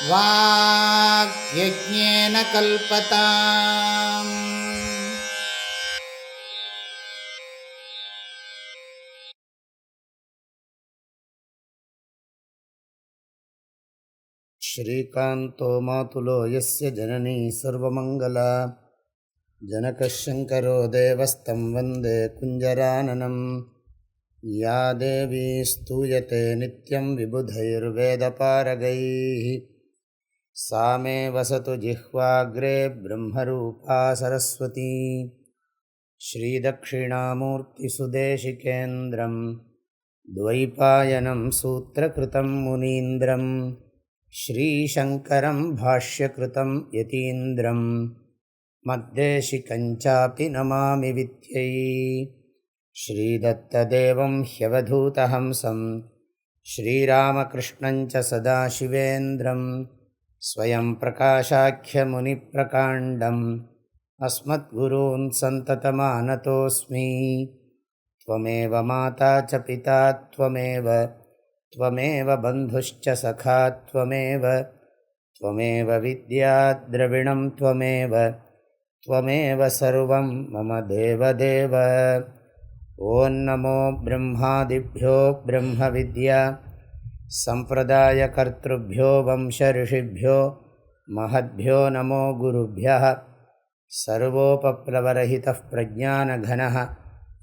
வாக்யஜ்ஞேன கல்பதாம். ஸ்ரீகாந்தோ மாதுலோ யஸ்ய ஜனனீ சர்வமங்கலா ஜனகः சங்கரோ தேவஸ்தம் வந்தே குஞ்சரானனம். யா தேவி ஸ்தூயதே நித்யம் விபுதைர்வேதபாரகைः सा मे वसतु जिह्वाग्रे ब्रह्मरूपा सरस्वती. श्रीदक्षिणामूर्तिसुदेशिकेन्द्रं द्वैपायनं सूत्रकृतं मुनीन्द्रं श्रीशङ्करं भाष्यकृतं यतीन्द्रं मद्देशिकञ्चापि नमामि विद्यै. श्रीदत्तदेवं ह्यवधूतहंसं श्रीरामकृष्णञ्च सदाशिवेन्द्रं स्वयं प्रकाशाख्यमुनिप्रकाण्डम् अस्मद्गुरून् सन्ततमानतोऽस्मि. त्वमेव माता च पिता त्वमेव बन्धुश्च सखा त्वमेव विद्या द्रविणं त्वमेव सर्वं मम देवदेव. ॐ नमो ब्रह्मादिभ्यो ब्रह्मविद्या सम्प्रदायकर्तृभ्यो वंशऋषिभ्यो महद्भ्यो नमो गुरुभ्यः. सर्वोपप्लवरहितः प्रज्ञानघनः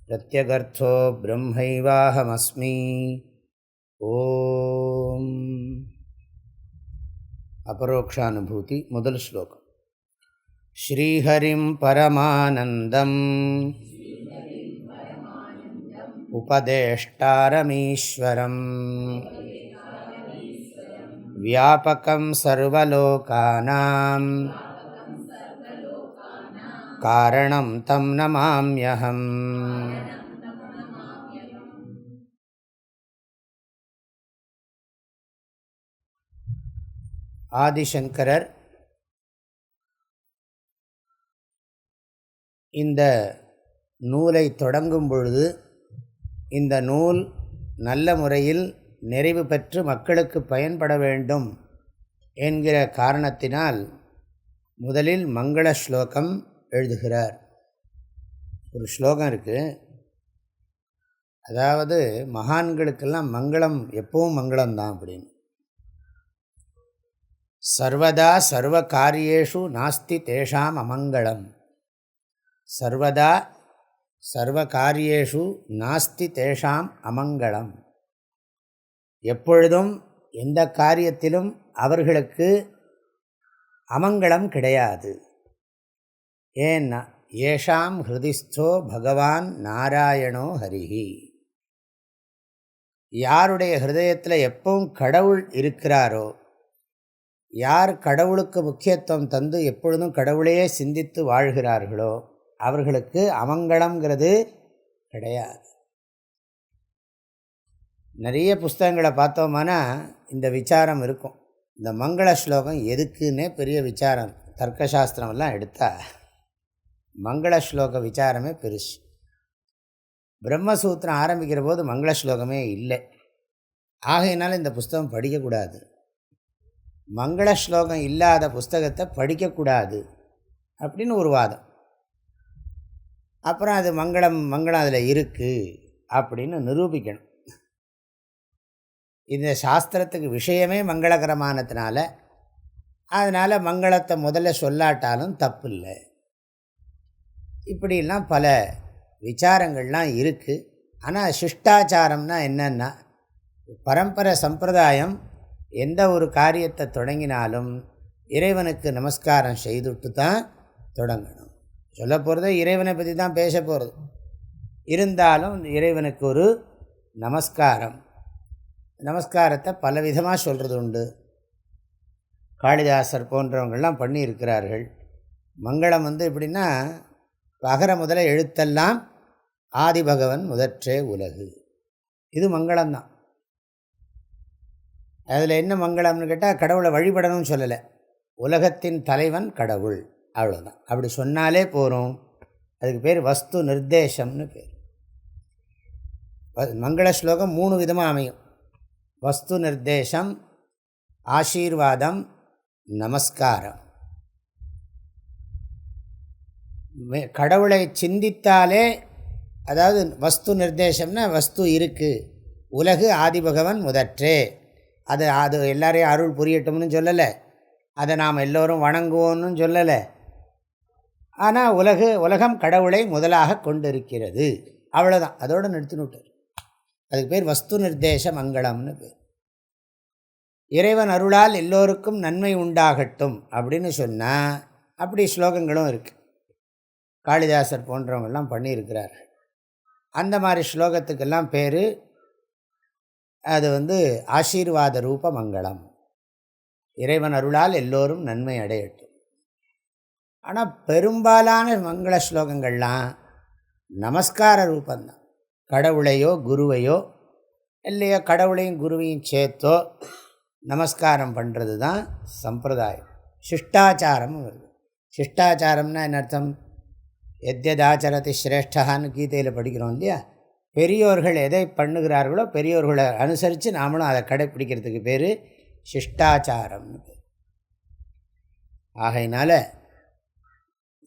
प्रत्यगर्थो ब्रह्मैवाहमस्मि. ஓம். அபரோக்ஷானுபூதி. முதல் ஸ்லோகம். ஸ்ரீஹரிம் பரமானந்தம் உபதேஷ்டாரமீஸ்வரம் வியாபகம் சர்வலோகானாம் காரணம் தம் நமாம்யஹம். ஆதிசங்கரர் இந்த நூலை தொடங்கும் பொழுது இந்த நூல் நல்ல முறையில் நிறைவு பெற்று மக்களுக்கு பயன்பட வேண்டும் என்கிற காரணத்தினால் முதலில் மங்கள ஸ்லோகம் எழுதுகிறார். ஒரு ஸ்லோகம் இருக்குது, அதாவது மகான்களுக்கெல்லாம் மங்களம் எப்பவும் மங்களம்தான் அப்படின்னு. சர்வதா சர்வ காரியேஷு நாஸ்தி தேஷாம் அமங்களம். சர்வதா சர்வ காரியேஷு நாஸ்தி தேஷாம் அமங்களம். எப்பொழுதும் எந்த காரியத்திலும் அவர்களுக்கு அமங்களம் கிடையாது. ஏன்னா ஏஷாம் ஹிருதிஸ்தோ பகவான் நாராயணோ ஹரிஹி. யாருடைய ஹிருதயத்தில் எப்பவும் கடவுள் இருக்கிறாரோ, யார் கடவுளுக்கு முக்கியத்துவம் தந்து எப்பொழுதும் கடவுளையே சிந்தித்து வாழ்கிறார்களோ அவர்களுக்கு அமங்கலங்கிறது கிடையாது. நிறைய புஸ்தகங்களை பார்த்தோம்னா இந்த விசாரம் இருக்கும். இந்த மங்கள ஸ்லோகம் எதுக்குன்னே பெரிய விசாரம். தர்க்கசாஸ்திரமெல்லாம் எடுத்தால் மங்கள ஸ்லோக விசாரமே பெருசு. பிரம்மசூத்திரம் ஆரம்பிக்கிற போது மங்கள ஸ்லோகமே இல்லை. ஆகையினால இந்த புஸ்தகம் படிக்கக்கூடாது. மங்கள ஸ்லோகம் இல்லாத புஸ்தகத்தை படிக்கக்கூடாது அப்படின்னு ஒரு வாதம். அப்புறம் அது மங்களம் அதில் இருக்குது அப்படின்னு நிரூபிக்கணும். இந்த சாஸ்திரத்துக்கு விஷயமே மங்களகரமானதுனால அதனால் மங்களத்தை முதல்ல சொல்லாட்டாலும் தப்பு இல்லை. இப்படிலாம் பல விசாரங்கள்லாம் இருக்குது. ஆனால் சிஷ்டாச்சாரம்னா என்னன்னா, பரம்பரை சம்பிரதாயம் எந்த ஒரு காரியத்தை தொடங்கினாலும் இறைவனுக்கு நமஸ்காரம் செய்துட்டு தான் தொடங்கணும். சொல்ல போகிறது இறைவனை பற்றி தான் பேச போகிறது. இருந்தாலும் இறைவனுக்கு ஒரு நமஸ்காரத்தை பலவிதமாக சொல்கிறது உண்டு. காளிதாசர் போன்றவங்கள்லாம் பண்ணியிருக்கிறார்கள். மங்களம் எப்படின்னா, அகர முதல எழுத்தெல்லாம் ஆதிபகவன் முதற்றே உலகு. இது மங்களம்தான். அதில் என்ன மங்களம்னு கேட்டால், கடவுளை வழிபடணும்னு சொல்லலை, உலகத்தின் தலைவன் கடவுள், அவ்வளோதான். அப்படி சொன்னாலே போகிறோம். அதுக்கு பேர் வஸ்து நிர்தேசம்னு பேர். மங்கள ஸ்லோகம் 3 விதமாக அமையும். வஸ்து நிர்தேசம், ஆசீர்வாதம், நமஸ்காரம். கடவுளை சிந்தித்தாலே, அதாவது வஸ்து நிர்தேசம்னா வஸ்து இருக்குது, உலகு ஆதிபகவன் முதற்றே, அது எல்லாரையும் அருள் புரியட்டும்னு சொல்லலை, அதை நாம் எல்லோரும் வணங்குவோன்னு சொல்லலை. ஆனால் உலகம் கடவுளை முதலாக கொண்டிருக்கிறது, அவ்வளோதான். அதோடு நிறுத்தினுட்டார். அதுக்கு பேர் வஸ்து நிர்தேச மங்களம்னு பேர். இறைவன் அருளால் எல்லோருக்கும் நன்மை உண்டாகட்டும் அப்படின்னு சொன்னால் அப்படி ஸ்லோகங்களும் இருக்குது. காளிதாசர் போன்றவங்கள்லாம் பண்ணியிருக்கிறார்கள். அந்த மாதிரி ஸ்லோகத்துக்கெல்லாம் பேர் அது ஆசீர்வாத ரூப மங்களம். இறைவன் அருளால் எல்லோரும் நன்மை அடையட்டும். ஆனால் பெரும்பாலான மங்கள ஸ்லோகங்கள்லாம் நமஸ்கார ரூபந்தான். கடவுளையோ குருவையோ இல்லையோ கடவுளையும் குருவையும் சேர்த்தோ நமஸ்காரம் பண்ணுறது தான் சம்பிரதாயம். சிஷ்டாச்சாரம் வருது. சிஷ்டாச்சாரம்னா என்ன அர்த்தம்? எத்யதாச்சரதி ஸ்ரேஷ்டான்னு கீதையில் படிக்கிறோம் இல்லையா? பெரியோர்கள் எதை பண்ணுகிறார்களோ பெரியோர்களை அனுசரித்து நாமளும் அதை கடைப்பிடிக்கிறதுக்கு பேர் சிஷ்டாச்சாரம்னு பேர். ஆகையினால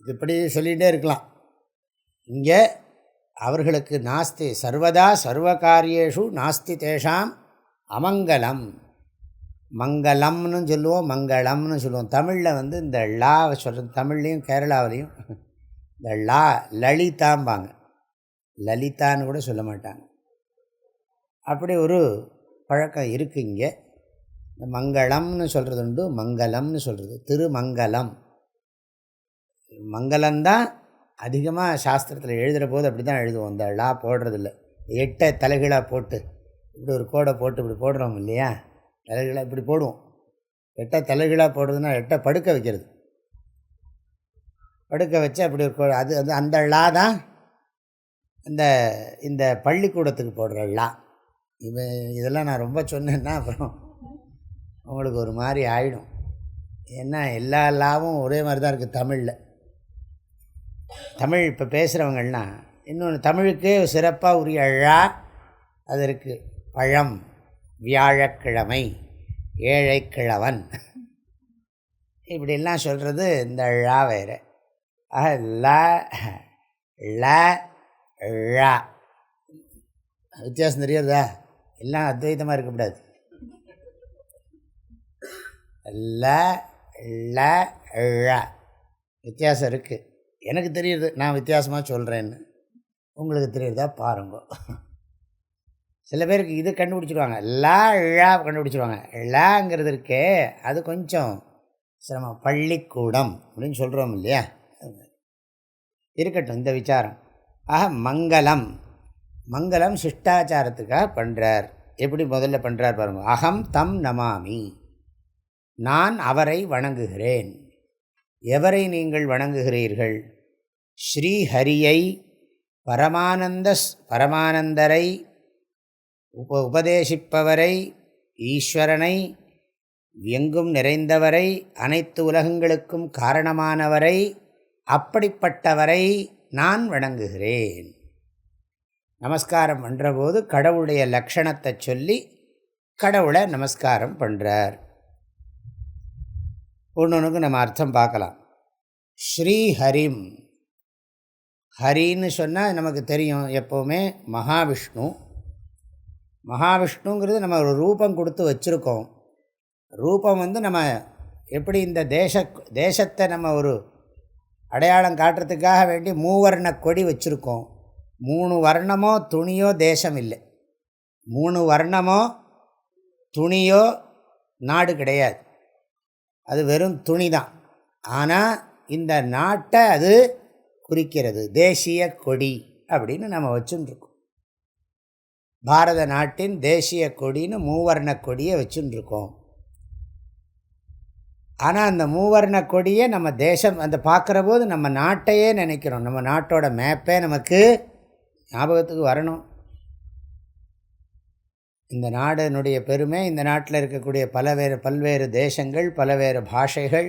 இப்படி சொல்லிகிட்டே இருக்கலாம். இங்கே அவர்களுக்கு நாஸ்தி சர்வதா சர்வகாரியேஷு நாஸ்தி தேஷாம் அமங்கலம். மங்களம்னு சொல்லுவோம், மங்களம்னு சொல்லுவோம். தமிழில் இந்த லா சொல்கிறது, தமிழ்லேயும் கேரளாவிலையும் இந்த லலிதாம்பாங்க, லலிதான்னு கூட சொல்ல மாட்டாங்க. அப்படி ஒரு பழக்கம் இருக்குது இங்கே. இந்த மங்களம்னு சொல்கிறது உண்டு, மங்களம்னு சொல்கிறது. திருமங்கலம், மங்களம்தான் அதிகமாக சாஸ்திரத்தில் எழுதுகிற போது அப்படி தான் எழுதுவோம். இந்த லா போடுறதில்ல. 8 தலைகளாக போட்டு இப்படி ஒரு கோடை போட்டு இப்படி போடுறோம் இல்லையா? தலைகளாக இப்படி போடுவோம். 8 தலைகளாக போடுறதுன்னா 8 படுக்க வைக்கிறது. படுக்க வச்சு அப்படி ஒரு அது அந்த லா தான் இந்த பள்ளிக்கூடத்துக்கு போடுற லா. இதெல்லாம் நான் ரொம்ப சொன்னேன்னா அப்புறம் உங்களுக்கு ஒரு மாதிரி ஆகிடும். ஏன்னா எல்லா லாவும் ஒரே மாதிரி தான் இருக்குது தமிழில். தமிழ் இப்போ பேசுகிறவங்கள்னா இன்னொன்று தமிழுக்கு சிறப்பாக உரிய ழா அது இருக்குது. பழம், வியாழக்கிழமை, ஏழைக்கிழவன், இப்படிலாம் சொல்கிறது இந்த ழா வேறு. ஆக ழா வித்தியாசம் தெரியாதா? எல்லாம் அத்வைத்தமாக இருக்கக்கூடாது. ழா வித்தியாசம் இருக்குது. எனக்கு தெரியுது, நான் வித்தியாசமாக சொல்கிறேன்னு. உங்களுக்கு தெரியுறதா பாருங்க. சில பேருக்கு இது கண்டுபிடிச்சிடுவாங்க, ழா கண்டுபிடிச்சிடுவாங்க. ழாங்கிறது இருக்கே அது கொஞ்சம் சிரமம். பள்ளிக்கூடம் அப்படின்னு சொல்கிறோம் இல்லையா? இருக்கட்டும் இந்த விசாரம். ஆக மங்களம் சிஷ்டாச்சாரத்துக்காக பண்ணுறார். எப்படி முதல்ல பண்ணுறார் பாருங்க. அகம் தம் நமாமி, நான் அவரை வணங்குகிறேன். எவரை நீங்கள் வணங்குகிறீர்கள்? ஸ்ரீஹரியை, பரமானந்தரை, உபதேசிப்பவரை, ஈஸ்வரனை, எங்கும் நிறைந்தவரை, அனைத்து உலகங்களுக்கும் காரணமானவரை, அப்படிப்பட்டவரை நான் வணங்குகிறேன். நமஸ்காரம் பண்ணுறபோது கடவுளுடைய லக்ஷணத்தை சொல்லி கடவுளை நமஸ்காரம் பண்ணுறார். ஒன்றுக்கு நம்ம அர்த்தம் பார்க்கலாம். ஸ்ரீஹரிம், ஹரின்னு சொன்னால் நமக்கு தெரியும் எப்போவுமே மகாவிஷ்ணு. மகாவிஷ்ணுங்கிறது நம்ம ஒரு ரூபம் கொடுத்து வச்சுருக்கோம். ரூபம் நம்ம எப்படி இந்த தேசத்தை நம்ம ஒரு அடையாளம் காட்டுறதுக்காக வேண்டி மூவர்ண கொடி வச்சுருக்கோம். 3 வர்ணமோ துணியோ தேசம் இல்லை. 3 வர்ணமோ துணியோ நாடு கிடையாது. அது வெறும் துணி தான். ஆனால் இந்த நாட்டை அது குறிக்கிறது. தேசிய கொடி அப்படின்னு நம்ம வச்சுருக்கோம். பாரத நாட்டின் தேசிய கொடின்னு மூவர்ண கொடியை வச்சுருக்கோம். ஆனால் அந்த மூவர்ண கொடியை நம்ம தேசம் அந்த பார்க்குற போது நம்ம நாட்டையே நினைக்கிறோம். நம்ம நாட்டோட மேப்பே நமக்கு ஞாபகத்துக்கு வரணும். இந்த நாடினுடைய பெருமை, இந்த நாட்டில் இருக்கக்கூடிய பல்வேறு தேசங்கள், பல்வேறு பாஷைகள்,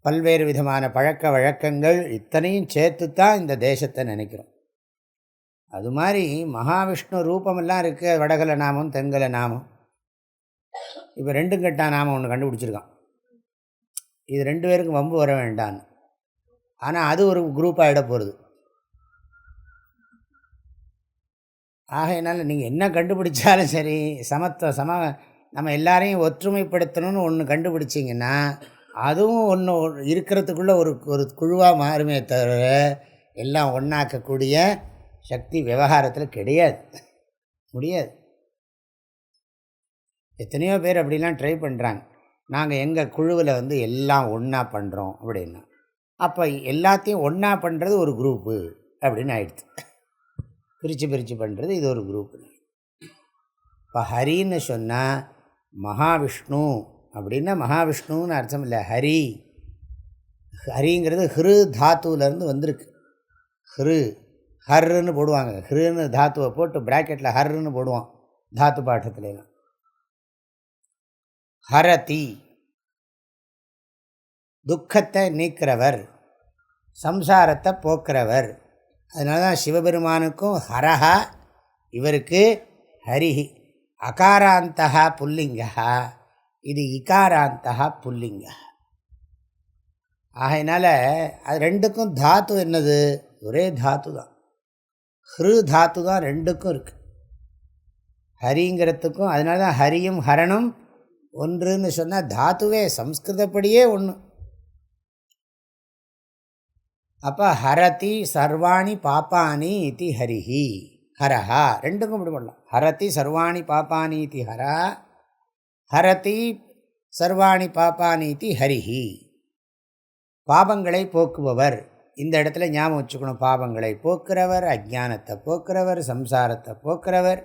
பல்வேறு விதமான பழக்க வழக்கங்கள், இத்தனையும் சேர்த்து தான் இந்த தேசத்தை நினைக்கிறோம். அது மாதிரி மகாவிஷ்ணு ரூபமெல்லாம் இருக்குது. வடகல நாமம், தென்கல நாமம். இப்போ 2 கட்டா நாமம் ஒன்று கண்டுபிடிச்சிருக்கான். இது 2 பேருக்கும் வம்பு வர வேண்டான்னு. ஆனால் அது ஒரு குரூப் ஆகிட போகிறது. ஆகையினால நீங்கள் என்ன கண்டுபிடிச்சாலும் சரி, நம்ம எல்லாரையும் ஒற்றுமைப்படுத்தணும்னு ஒன்று கண்டுபிடிச்சிங்கன்னா அதுவும் ஒன்று இருக்கிறதுக்குள்ளே ஒரு குழுவாக மாறுமே தவிர எல்லாம் ஒன்றாக்கக்கூடிய சக்தி விவகாரத்தில் கிடையாது, முடியாது. எத்தனையோ பேர் அப்படிலாம் ட்ரை பண்ணுறாங்க. நாங்கள் எங்கள் குழுவில் எல்லாம் ஒன்றா பண்ணுறோம் அப்படின்னா, அப்போ எல்லாத்தையும் ஒன்றா பண்ணுறது ஒரு குரூப்பு அப்படின்னு ஆயிடுச்சு. பிரித்து பண்ணுறது இது ஒரு குரூப்பு. இப்போ ஹரின்னு சொன்னால் மகாவிஷ்ணு அப்படின்னா மகாவிஷ்ணுன்னு அர்த்தம் இல்லை. ஹரிங்கிறது ஹிரு தாத்துவிலேருந்து வந்திருக்கு. ஹர்ன்னு போடுவாங்க. ஹிருன்னு தாத்துவை போட்டு ப்ராக்கெட்டில் ஹர்ன்னு போடுவான் தாத்து பாட்டத்துலாம். ஹரதி துக்கத்தை நீக்கிறவர், சம்சாரத்தை போக்குறவர். அதனால தான் சிவபெருமானுக்கும் ஹரஹா, இவருக்கு ஹரிஹி. அகாராந்தா புல்லிங்கா, இது இகாராந்தா புல்லிங்கா. ஆகையினால அது ரெண்டுக்கும் தாத்து என்னது? ஒரே தாத்து தான், ஹிரு தாத்து தான் ரெண்டுக்கும் இருக்குது. ஹரிங்கிறதுக்கும் அதனால தான் ஹரியும் ஹரனும் ஒன்றுன்னு சொன்னால் தாத்துவே சம்ஸ்கிருதப்படியே ஒன்று. அப்போ ஹரதி சர்வாணி பாப்பானி இதி ஹரிஹி, ஹரஹா ரெண்டுக்கும் இப்படி பண்ணலாம். ஹரதி சர்வாணி பாப்பானி இதி ஹரா, ஹரதி சர்வாணி பாப்பானி இதி ஹரிஹி. பாபங்களை போக்குபவர், இந்த இடத்துல ஞாபகம் வச்சுக்கணும். பாபங்களை போக்குறவர், அஜ்ஞானத்தை போக்குறவர், சம்சாரத்தை போக்குறவர்.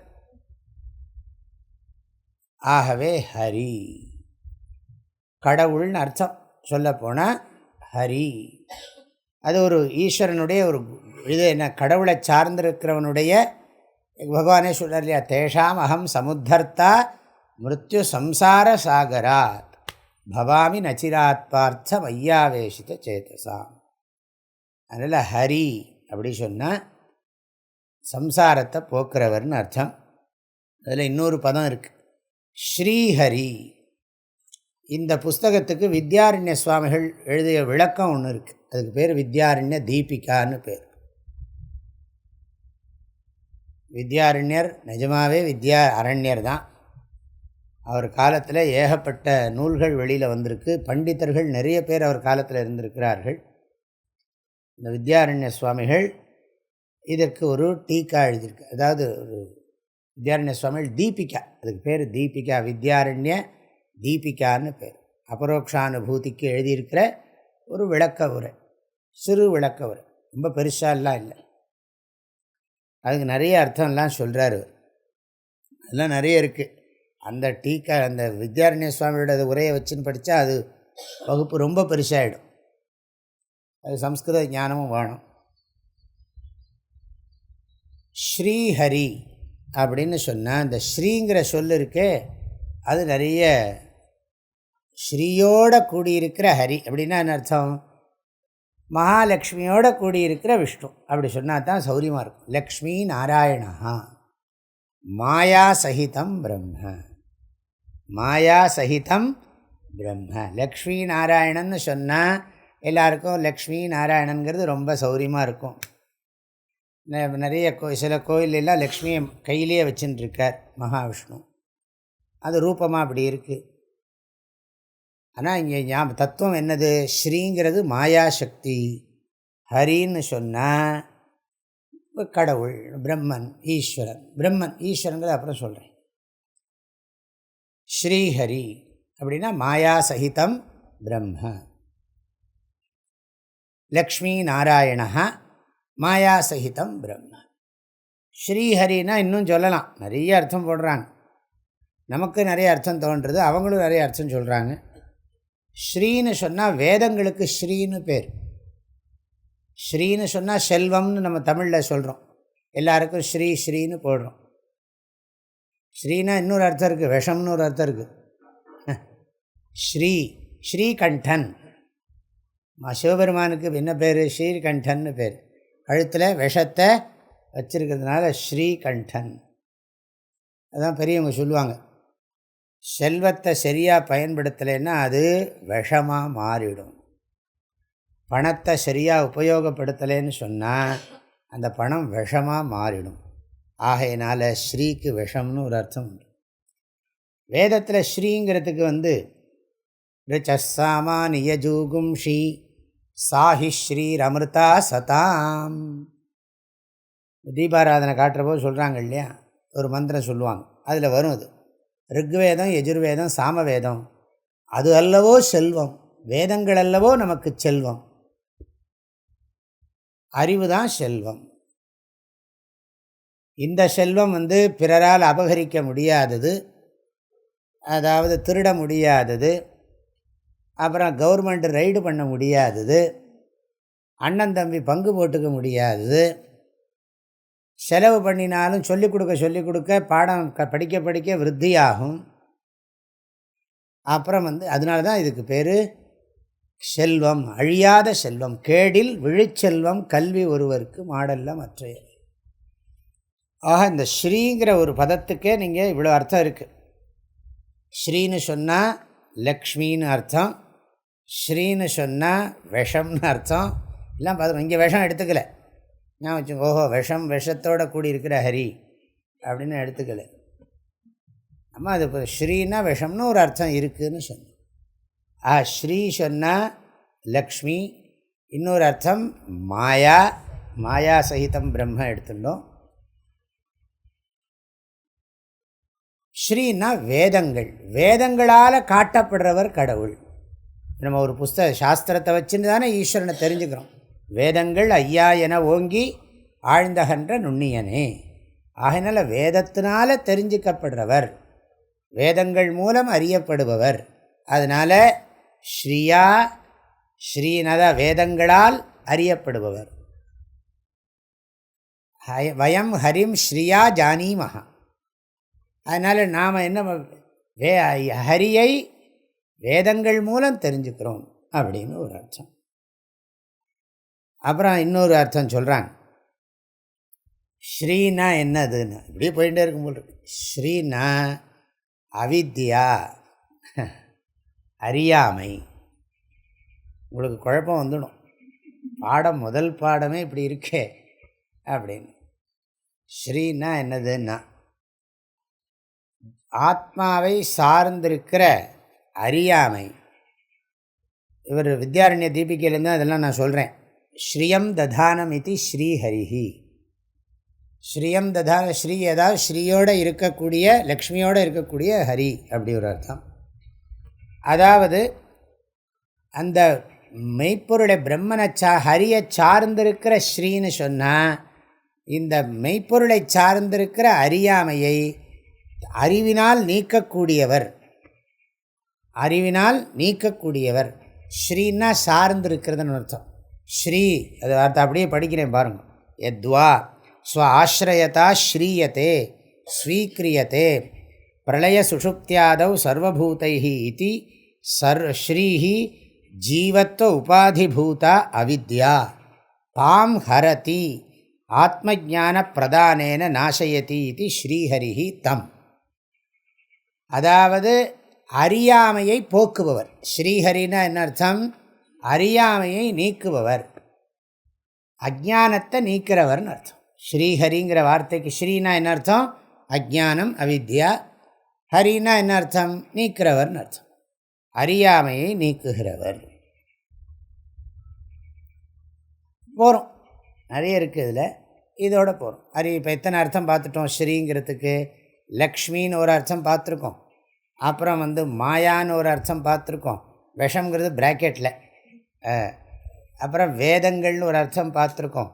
ஆகவே ஹரி கடவுள்னு அர்த்தம். சொல்லப்போனால் ஹரி அது ஒரு ஈஸ்வரனுடைய ஒரு இது. என்ன, கடவுளை சார்ந்திருக்கிறவனுடைய, பகவானே சொல்கிறார் இல்லையா, தேஷாம் அகம் சமுத்தர்த்தா மிருத்யு சம்சார சாகராத் பவாமி நச்சிராத் பார்த்த மையாவேஷித சேதசாம். அதனால் ஹரி அப்படி சொன்னால் சம்சாரத்தை போக்குறவர்னு அர்த்தம். அதில் இன்னொரு பதம் இருக்குது, ஸ்ரீஹரி. இந்த புஸ்தகத்துக்கு வித்யாரண்ய சுவாமிகள் எழுதிய விளக்கம் ஒன்று இருக்குது. அதுக்கு பேர் வித்யாரண்ய தீபிகான்னு பேர். வித்யாரண்யர் நிஜமாகவே அரண்யர் தான். அவர் காலத்தில் ஏகப்பட்ட நூல்கள் வெளியில் வந்திருக்கு. பண்டிதர்கள் நிறைய பேர் அவர் காலத்தில் இருந்திருக்கிறார்கள். இந்த வித்யாரண்ய சுவாமிகள் இதற்கு ஒரு டீக்கா எழுதியிருக்கு. அதாவது ஒரு வித்யாரண்ய சுவாமிகள் தீபிகா, அதுக்கு பேர் தீபிகா, வித்யாரண்ய தீபிகான்னு பேர். அபரோக்ஷானுபூதிக்கு எழுதியிருக்கிற ஒரு விளக்க உரை, சிறு விளக்க உரை, ரொம்ப பெருசாலாம் இல்லை. அதுக்கு நிறைய அர்த்தம்லாம் சொல்கிறார். அதெல்லாம் நிறைய இருக்குது. அந்த டீக்கா, அந்த வித்யாரண்ய சுவாமியோட உரையை வச்சுன்னு படித்தா அது வகுப்பு ரொம்ப பெருசாகிடும். அது சம்ஸ்கிருத ஞானமும் வேணும். ஸ்ரீஹரி அப்படின்னு சொன்னால் அந்த ஸ்ரீங்கிற சொல் இருக்கே, அது நிறைய ஸ்ரீயோடு கூடியிருக்கிற ஹரி அப்படின்னா என்ன அர்த்தம்? மகாலட்சுமியோடு கூடியிருக்கிற விஷ்ணு அப்படி சொன்னால் தான் சௌரியமாக இருக்கும். லக்ஷ்மி நாராயணா மாயா சகிதம் பிரம்ம, மாயா சகிதம் பிரம்ம. லக்ஷ்மி நாராயணன்னு சொன்னால் எல்லாருக்கும் லக்ஷ்மி நாராயணங்கிறது ரொம்ப சௌரியமாக இருக்கும். நிறைய சில கோயிலெல்லாம் லக்ஷ்மியை கையிலே வச்சுட்டுருக்கார் மகாவிஷ்ணு, அது ரூபமாக அப்படி இருக்குது. ஆனால் இங்கே தத்துவம் என்னது? ஸ்ரீங்கிறது மாயாசக்தி, ஹரின்னு சொன்னால் கடவுள், பிரம்மன், ஈஸ்வரன். பிரம்மன் ஈஸ்வரங்கிறது அப்புறம் சொல்கிறேன். ஸ்ரீஹரி அப்படின்னா மாயா சகிதம் பிரம்ம. லக்ஷ்மி நாராயணா மாயா சகிதம் பிரம்ம. ஸ்ரீஹரினா இன்னும் சொல்லலாம், நிறைய அர்த்தம் போடுறாங்க. நமக்கு நிறைய அர்த்தம் தோன்றுறது, அவங்களும் நிறைய அர்த்தம் சொல்கிறாங்க. ஸ்ரீன்னு சொன்னால் வேதங்களுக்கு ஸ்ரீன்னு பேர். ஸ்ரீன்னு சொன்னால் செல்வம்னு நம்ம தமிழில் சொல்கிறோம். எல்லாருக்கும் ஸ்ரீ ஸ்ரீன்னு போடுறோம். ஸ்ரீனா இன்னொரு அர்த்தம் இருக்குது, விஷம்னு ஒரு அர்த்தம் இருக்குது. ஸ்ரீகண்டன், சிவபெருமானுக்கு என்ன பேர்? ஸ்ரீகண்டன்னு பேர். கழுத்தில் விஷத்தை வச்சிருக்கிறதுனால ஸ்ரீகண்டன். அதுதான் பெரியவங்க சொல்லுவாங்க, செல்வத்தை சரியாக பயன்படுத்தலைன்னா அது விஷமாக மாறிடும். பணத்தை சரியாக உபயோகப்படுத்தலைன்னு சொன்னால் அந்த பணம் விஷமாக மாறிடும். ஆகையினால் ஸ்ரீக்கு விஷம்னு ஒரு அர்த்தம் உண்டு. வேதத்தில் ஸ்ரீங்கிறதுக்கு ரிச்சசாமா நியஜூகும் ஸ்ரீ சாஹி ஸ்ரீரமிருதா சதாம். தீபாராதனை காட்டுறபோது சொல்கிறாங்க இல்லையா, ஒரு மந்திரம் சொல்லுவாங்க, அதில் வரும் அது. ரிக்வேதம், யஜுர்வேதம், சாமவேதம் அது அல்லவோ செல்வம், வேதங்கள் அல்லவோ நமக்கு செல்வம், அறிவு தான் செல்வம். இந்த செல்வம் பிறரால் அபகரிக்க முடியாதது, அதாவது திருட முடியாதது, அப்புறம் கவர்மெண்ட் ரைடு பண்ண முடியாதது, அண்ணன் தம்பி பங்கு போட்டுக்க முடியாதது, செலவு பண்ணினாலும் சொல்லிக் கொடுக்க பாடம் படிக்க படிக்க விருத்தியாகும். அப்புறம் அதனால தான் இதுக்கு பேர் செல்வம், அழியாத செல்வம். கேடில் விழிச்செல்வம் கல்வி ஒருவருக்கு மாடல்ல மற்றைய. ஆக இந்த ஸ்ரீங்கிற ஒரு பதத்துக்கே நீங்கள் இவ்வளோ அர்த்தம் இருக்குது. ஸ்ரீன்னு சொன்னால் லக்ஷ்மின்னு அர்த்தம், ஸ்ரீன்னு சொன்னால் விஷம்னு அர்த்தம். எல்லாம் பார்த்து இங்கே விஷம் எடுத்துக்கல, நான் வச்சு ஓஹோ விஷத்தோடு கூடி இருக்கிற ஹரி அப்படின்னு எடுத்துக்கல. அம்மா அது இப்போ ஸ்ரீனா விஷம்னு ஒரு அர்த்தம் இருக்குதுன்னு சொன்னோம். ஸ்ரீ சொன்னால் லக்ஷ்மி, இன்னொரு அர்த்தம் மாயா, மாயா சகிதம் பிரம்ம எடுத்துட்டோம். ஸ்ரீனா வேதங்கள், வேதங்களால் காட்டப்படுறவர் கடவுள். நம்ம ஒரு சாஸ்திரத்தை வச்சுன்னு தானே ஈஸ்வரனை தெரிஞ்சுக்கிறோம். வேதங்கள் ஐயா என ஓங்கி ஆழ்ந்தகன்ற நுண்ணியனே. ஆகையினால வேதத்தினால தெரிஞ்சிக்கப்படுறவர், வேதங்கள் மூலம் அறியப்படுபவர். அதனால் ஸ்ரீயா, ஸ்ரீநத வேதங்களால் அறியப்படுபவர். வயம் ஹரிம் ஸ்ரீயா ஜானீமஹா. அதனால் நாம் என்ன ஹரியை வேதங்கள் மூலம் தெரிஞ்சுக்கிறோம் அப்படின்னு ஒரு அர்த்தம். அப்புறம் இன்னொரு அர்த்தம் சொல்கிறாங்க. ஸ்ரீனா என்னதுன்னு இப்படியே போயிட்டே இருக்கும் போல் இருக்கு. ஸ்ரீனா அவித்யா, அறியாமை. உங்களுக்கு குழப்பம் வந்துடும், பாடம் முதல் பாடமே இப்படி இருக்கே அப்படின்னு. ஸ்ரீனா என்னதுன்னா ஆத்மாவை சார்ந்திருக்கிற அறியாமை. இவர் வித்யாரண்ய தீபிகையிலேருந்து அதெல்லாம் நான் சொல்கிறேன். ஸ்ரீயம் ததானம் இது ஸ்ரீஹரிஹி. ஸ்ரீயம் ததான, ஸ்ரீ ஏதாவது ஸ்ரீயோடு இருக்கக்கூடிய, லக்ஷ்மியோடு இருக்கக்கூடிய ஹரி அப்படி ஒரு அர்த்தம். அதாவது அந்த மெய்ப்பொருளை பிரம்மனை ஹரியை சார்ந்திருக்கிற ஸ்ரீன்னு சொன்னால் இந்த மெய்ப்பொருளை சார்ந்திருக்கிற அறியாமையை அறிவினால் நீக்கக்கூடியவர், அறிவினால் நீக்கக்கூடியவர். ஸ்ரீன்னா சார்ந்திருக்கிறதுன்னு அர்த்தம். ஸ்ரீ அது வார்த்தை அப்படியே படிக்கிறேன் பாருங்கள். யத்வா ஸ்வ ஆஸ்ரயதா ஸ்ரீயத்தே ஸ்வீக்ரியத்தே பிரளய சுஷுப்தியாதௌ சர்வபூதைஹி இதி ஸ்ரீஹி ஜீவத்வ உபாதிபூதா அவித்யா தாம் ஹரதி ஆத்மஜான பிரதானேன நாசயதி இது ஸ்ரீஹரிஹி தம். அதாவது அறியாமையை போக்குபவர். ஸ்ரீஹரினா என்ன அர்த்தம்? அறியாமையை நீக்குபவர், அஜானத்தை நீக்கிறவர்னு அர்த்தம். ஸ்ரீஹரிங்கிற வார்த்தைக்கு ஸ்ரீனா என்ன அர்த்தம்? அஜானம், அவித்யா. ஹரினா என்ன அர்த்தம்? நீக்கிறவர்னு அர்த்தம், அறியாமையை நீக்குகிறவர். போகிறோம், நிறைய இருக்குது இதில், இதோட போகிறோம். இப்போ எத்தனை அர்த்தம் பார்த்துட்டோம் ஸ்ரீங்கிறதுக்கு? லக்ஷ்மின்னு ஒரு அர்த்தம் பார்த்துருக்கோம், அப்புறம் மாயான்னு ஒரு அர்த்தம் பார்த்துருக்கோம், விஷங்கிறது ப்ராக்கெட்டில், அப்புறம் வேதங்கள்னு ஒரு அர்த்தம் பார்த்துருக்கோம்,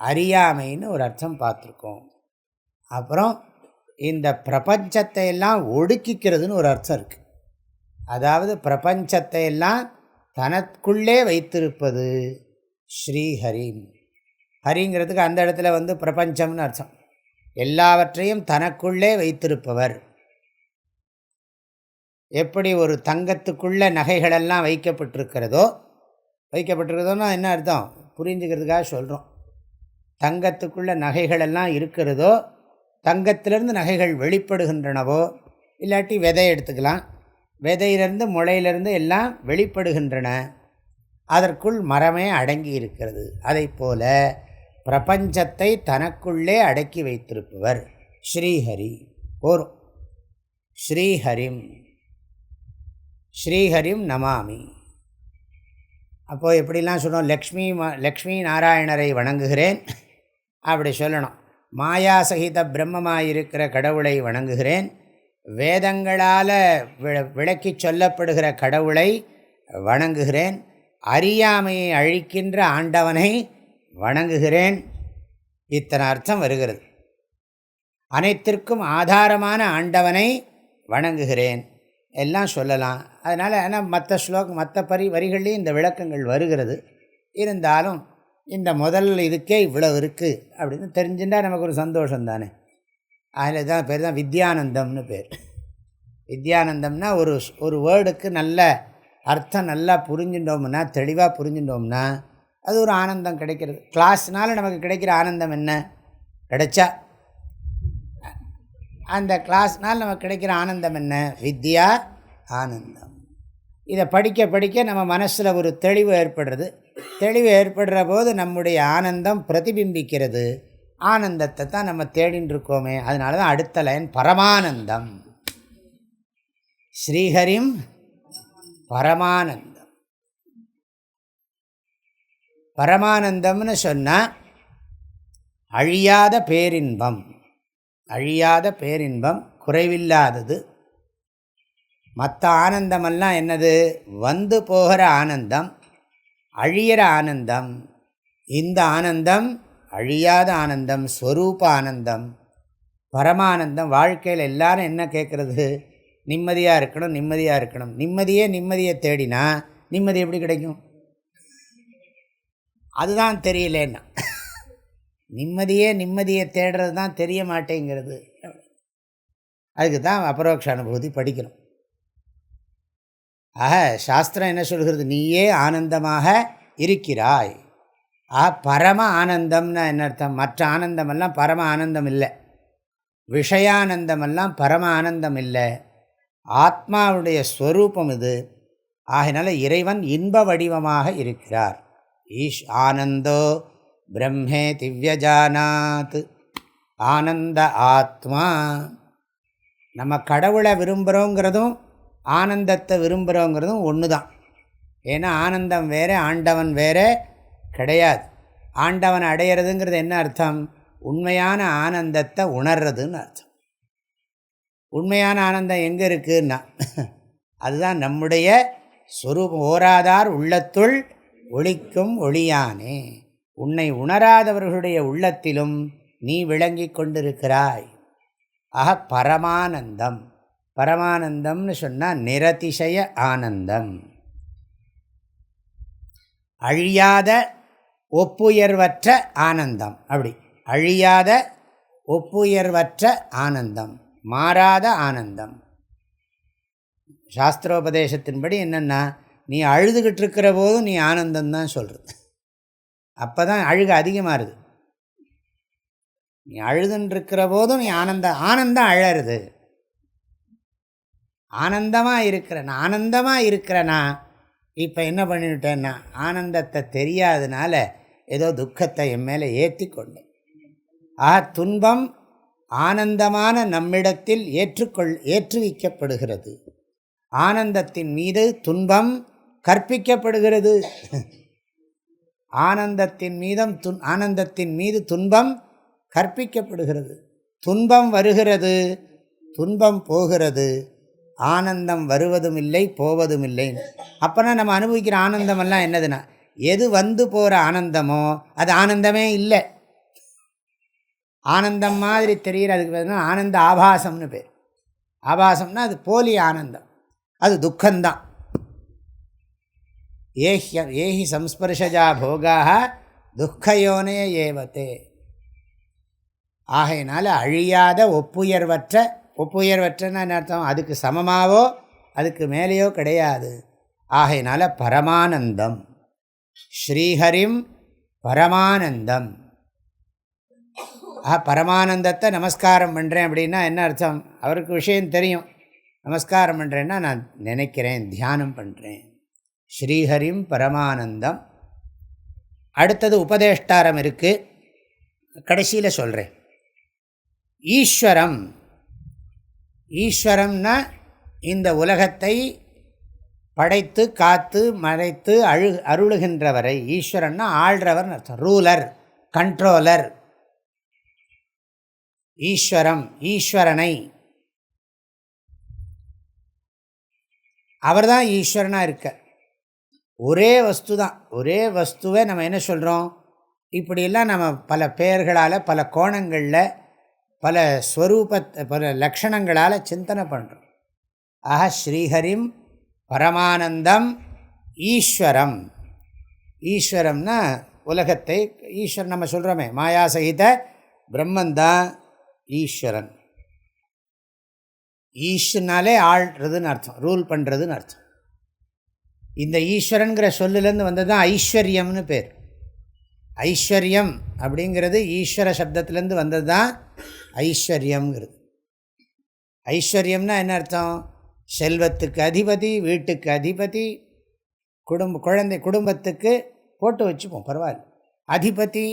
அறியாமைன்னு ஒரு அர்த்தம் பார்த்துருக்கோம், அப்புறம் இந்த பிரபஞ்சத்தை எல்லாம் ஒடுக்கிக்கிறதுன்னு ஒரு அர்த்தம் இருக்குது. அதாவது பிரபஞ்சத்தை எல்லாம் தனக்குள்ளே வைத்திருப்பது ஸ்ரீஹரி. ஹரிங்கிறதுக்கு அந்த இடத்துல பிரபஞ்சம்னு அர்த்தம், எல்லாவற்றையும் தனக்குள்ளே வைத்திருப்பவர். எப்படி ஒரு தங்கத்துக்குள்ள நகைகளெல்லாம் வைக்கப்பட்டிருக்கிறதோன்னா என்ன அர்த்தம் புரிஞ்சுக்கிறதுக்காக சொல்கிறோம். தங்கத்துக்குள்ள நகைகளெல்லாம் இருக்கிறதோ, தங்கத்திலிருந்து நகைகள் வெளிப்படுகின்றனவோ, இல்லாட்டி விதை எடுத்துக்கலாம். விதையிலிருந்து முளையிலிருந்து எல்லாம் வெளிப்படுகின்றன. அதற்குள் மரமே அடங்கி இருக்கிறது. அதை போல பிரபஞ்சத்தை தனக்குள்ளே அடக்கி வைத்திருப்பவர் ஸ்ரீஹரி. போரும். ஸ்ரீஹரிம் ஸ்ரீஹரிம் நமாமி. அப்போது எப்படிலாம் சொன்னோம், லக்ஷ்மி நாராயணரை வணங்குகிறேன் அப்படி சொல்லணும். மாயா சகித பிரம்மமாயிருக்கிற கடவுளை வணங்குகிறேன். வேதங்களால் விளக்கி சொல்லப்படுகிற கடவுளை வணங்குகிறேன். அறியாமையை அழிக்கின்ற ஆண்டவனை வணங்குகிறேன். இத்தனை அர்த்தம் வருகிறது. அனைத்திற்கும் ஆதாரமான ஆண்டவனை வணங்குகிறேன் எல்லாம் சொல்லலாம். அதனால் ஆனால் மற்ற வரிகள்லேயும் இந்த விளக்கங்கள் வருகிறது. இருந்தாலும் இந்த முதல் இதுக்கே இவ்வளவு இருக்குது அப்படின்னு தெரிஞ்சுட்டால் நமக்கு ஒரு சந்தோஷம் தானே. அதில் தான் பேர் தான் வித்யானந்தம்னு பேர். வித்யானந்தம்னா ஒரு வேர்டுக்கு நல்ல அர்த்தம் நல்லா புரிஞ்சுட்டோம்னா, தெளிவாக புரிஞ்சுட்டோம்னா அது ஒரு ஆனந்தம் கிடைக்கிறது. கிளாஸ்னால் நமக்கு கிடைக்கிற ஆனந்தம் என்ன? கிடைச்சா அந்த கிளாஸ்னால் நமக்கு கிடைக்கிற ஆனந்தம் என்ன? வித்யா ஆனந்தம். இதை படிக்க படிக்க நம்ம மனசில் ஒரு தெளிவு ஏற்படுறது. தெளிவு ஏற்படுற போது நம்முடைய ஆனந்தம் பிரதிபிம்பிக்கிறது. ஆனந்தத்தை தான் நம்ம தேடின்னு இருக்கோமே. அதனால தான் அடுத்த லைன் பரமானந்தம். ஸ்ரீஹரிம் பரமானந்தம். பரமானந்தம்னு சொன்னால் அழியாத பேரின்பம். அழியாத பேரின்பம், குறைவில்லாதது. மற்ற ஆனந்தமெல்லாம் என்னது? வந்து போகிற ஆனந்தம், அழியிற ஆனந்தம். இந்த ஆனந்தம் அழியாத ஆனந்தம், ஸ்வரூப ஆனந்தம், பரமானந்தம். வாழ்க்கையில் எல்லாரும் என்ன கேட்குறது? நிம்மதியாக இருக்கணும், நிம்மதியாக இருக்கணும். நிம்மதியை தேடினா நிம்மதி எப்படி கிடைக்கும்? அதுதான் தெரியலேன்னா. நிம்மதியை தேடுறது தான் தெரிய மாட்டேங்கிறது. அதுக்கு தான் அபரோக்ஷ அனுபூதி படிக்கணும். ஆக சாஸ்திரம் என்ன சொல்கிறது? நீயே ஆனந்தமாக இருக்கிறாய். பரம ஆனந்தம்னா என்ன அர்த்தம்? மற்ற ஆனந்தமெல்லாம் பரம ஆனந்தம் இல்லை. விஷயானந்தமெல்லாம் பரம ஆனந்தம் இல்லை. ஆத்மாவுடைய ஸ்வரூபம் இது. ஆகினால இறைவன் இன்ப வடிவமாக இருக்கிறார். ஆனந்தோ பிரம்மே திவ்யஜானாத். ஆனந்த ஆத்மா. நம்ம கடவுளை விரும்புகிறோங்கிறதும் ஆனந்தத்தை விரும்புகிறோங்கிறதும் ஒன்று தான். ஏன்னா ஆனந்தம் வேறு, ஆண்டவன் வேறு கிடையாது. ஆண்டவன் அடையிறதுங்கிறது என்ன அர்த்தம்? உண்மையான ஆனந்தத்தை உணர்றதுன்னு அர்த்தம். உண்மையான ஆனந்தம் எங்கே இருக்குன்னா அதுதான் நம்முடைய ஸ்வரூபம். ஓராதார் உள்ளத்துள் ஒளிக்கும் ஒளியானே. உன்னை உணராதவர்களுடைய உள்ளத்திலும் நீ விளங்கி கொண்டிருக்கிறாய். ஆக பரமானந்தம். பரமானந்தம்னு சொன்னால் நிரதிசய ஆனந்தம். அழியாத ஒப்புயர்வற்ற ஆனந்தம். அப்படி அழியாத ஒப்புயர்வற்ற ஆனந்தம், மாறாத ஆனந்தம். சாஸ்திரோபதேசத்தின்படி என்னென்னா, நீ அழுதுகிட்டு இருக்கிற போதும் நீ ஆனந்தம்தான் சொல்கிறது. அப்போ தான் அழுக அதிகமாகுது. நீ அழுதுன்னு இருக்கிற போதும் நீ ஆனந்தம் அழறது. ஆனந்தமாக இருக்கிறனா இப்போ என்ன பண்ணிவிட்டேன்னா, ஆனந்தத்தை தெரியாதனால ஏதோ துக்கத்தை என் மேலே ஏற்றி கொண்டேன். துன்பம் ஆனந்தமான நம்மிடத்தில் ஏற்றுவிக்கப்படுகிறது. ஆனந்தத்தின் மீது துன்பம் கற்பிக்கப்படுகிறது. ஆனந்தத்தின் மீது துன்பம் கற்பிக்கப்படுகிறது. துன்பம் வருகிறது, துன்பம் போகிறது, ஆனந்தம் வருவதும் இல்லை போவதும் இல்லை. அப்போனா நம்ம அனுபவிக்கிற ஆனந்தமெல்லாம் என்னதுன்னா, எது வந்து போகிற ஆனந்தமோ அது ஆனந்தமே இல்லை. ஆனந்தம் மாதிரி தெரிகிற அதுக்கு பேர் ஆனந்த ஆபாசம்னு பேர். ஆபாசம்னா அது போலி ஆனந்தம், அது துக்கம்தான். ஏஹி சம்ஸ்பர்ஷஜா போகாக துக்கயோனே ஏவத்தே. ஆகையினால அழியாத ஒப்புயர்வற்றன்னு அர்த்தம், அதுக்கு சமமாவோ அதுக்கு மேலேயோ கிடையாது. ஆகையினால பரமானந்தம். ஸ்ரீஹரிம் பரமானந்தம். பரமானந்தத்தை நமஸ்காரம் பண்ணுறேன் அப்படின்னா என்ன அர்த்தம்? அவருக்கு விஷயம் தெரியும். நமஸ்காரம் பண்ணுறேன்னா நான் நினைக்கிறேன், தியானம் பண்ணுறேன். ஸ்ரீஹரிம் பரமானந்தம். அடுத்தது உபதேஷ்டாரம் இருக்குது, கடைசியில் சொல்கிறேன். ஈஸ்வரம். ஈஸ்வரம்னா இந்த உலகத்தை படைத்து காத்து மறைத்து அருளுகின்றவரை. ஈஸ்வரன்னா ஆள்றவர் அர்த்தம், ரூலர், கண்ட்ரோலர். ஈஸ்வரம், ஈஸ்வரனை, அவர் தான் ஈஸ்வரனாக இருக்க. ஒரே வஸ்து தான், ஒரே வஸ்துவை நம்ம என்ன சொல்கிறோம், இப்படியெல்லாம் நம்ம பல பெயர்களால் பல கோணங்களில் பல ஸ்வரூபத்தை பல லக்ஷணங்களால் சிந்தனை பண்ணுறோம். ஆஹா, ஸ்ரீஹரிம் பரமானந்தம் ஈஸ்வரம். ஈஸ்வரம்னா உலகத்தை, ஈஸ்வரன் நம்ம சொல்கிறோமே மாயா சகித பிரம்மந்தான் ஈஸ்வரன். ஈஸ்வரனாலே ஆள்றதுன்னு அர்த்தம், ரூல் பண்ணுறதுன்னு அர்த்தம். இந்த ஈஸ்வரனுங்கிற சொல்லுலேருந்து வந்தது தான் ஐஸ்வர்யம்னு பேர். ஐஸ்வர்யம் அப்படிங்கிறது ஈஸ்வர சப்தத்துலேருந்து வந்தது தான் ஐஸ்வர்யம்ங்கிறது. ஐஸ்வர்யம்னா என்ன அர்த்தம்? செல்வத்துக்கு அதிபதி, வீட்டுக்கு அதிபதி, குடும்பத்துக்கு போட்டு வச்சுப்போம் பரவாயில்ல, அதிபதி.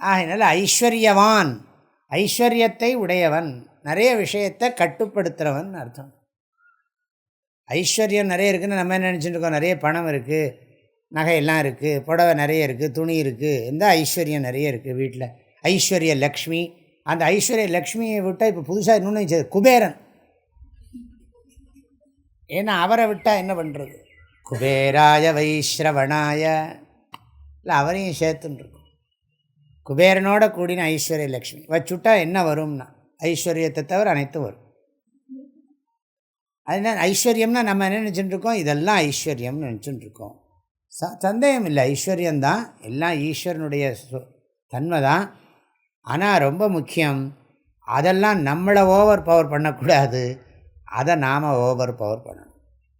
ஆகினால ஐஸ்வர்யவான், ஐஸ்வர்யத்தை உடையவன், நிறைய விஷயத்தை கட்டுப்படுத்துகிறவன் அர்த்தம். ஐஸ்வர்யம் நிறைய இருக்குதுன்னு நம்ம என்ன நினச்சிட்டு இருக்கோம், நிறைய பணம் இருக்குது, நகையெல்லாம் இருக்குது, புடவை நிறைய இருக்குது, துணி இருக்குது, இந்த ஐஸ்வர்யம் நிறைய இருக்குது வீட்டில். ஐஸ்வர்ய லக்ஷ்மி. அந்த ஐஸ்வர்ய லக்ஷ்மியை விட்டால் இப்போ புதுசாக இன்னொன்று குபேரன். ஏன்னா அவரை விட்டால் என்ன பண்ணுறது, குபேராய வைஸ்ரவணாய, இல்லை அவரையும் சேர்த்துன்னு குபேரனோட கூடின ஐஸ்வர்ய லக்ஷ்மி வச்சுட்டா என்ன வரும்னா ஐஸ்வர்யத்தை தவிர அனைத்தும் வரும். அதனால் ஐஸ்வர்யம்னா நம்ம என்ன நினச்சிட்டுருக்கோம், இதெல்லாம் ஐஸ்வர்யம்னு நினச்சிட்டுருக்கோம். சந்தேகம் இல்லை, ஐஸ்வர்யந்தான், எல்லாம் ஈஸ்வரனுடைய தன்மை தான். ஆனால் ரொம்ப முக்கியம், அதெல்லாம் நம்மளை ஓவர் பவர் பண்ணக்கூடாது, அதை நாம் ஓவர் பவர் பண்ணணும்.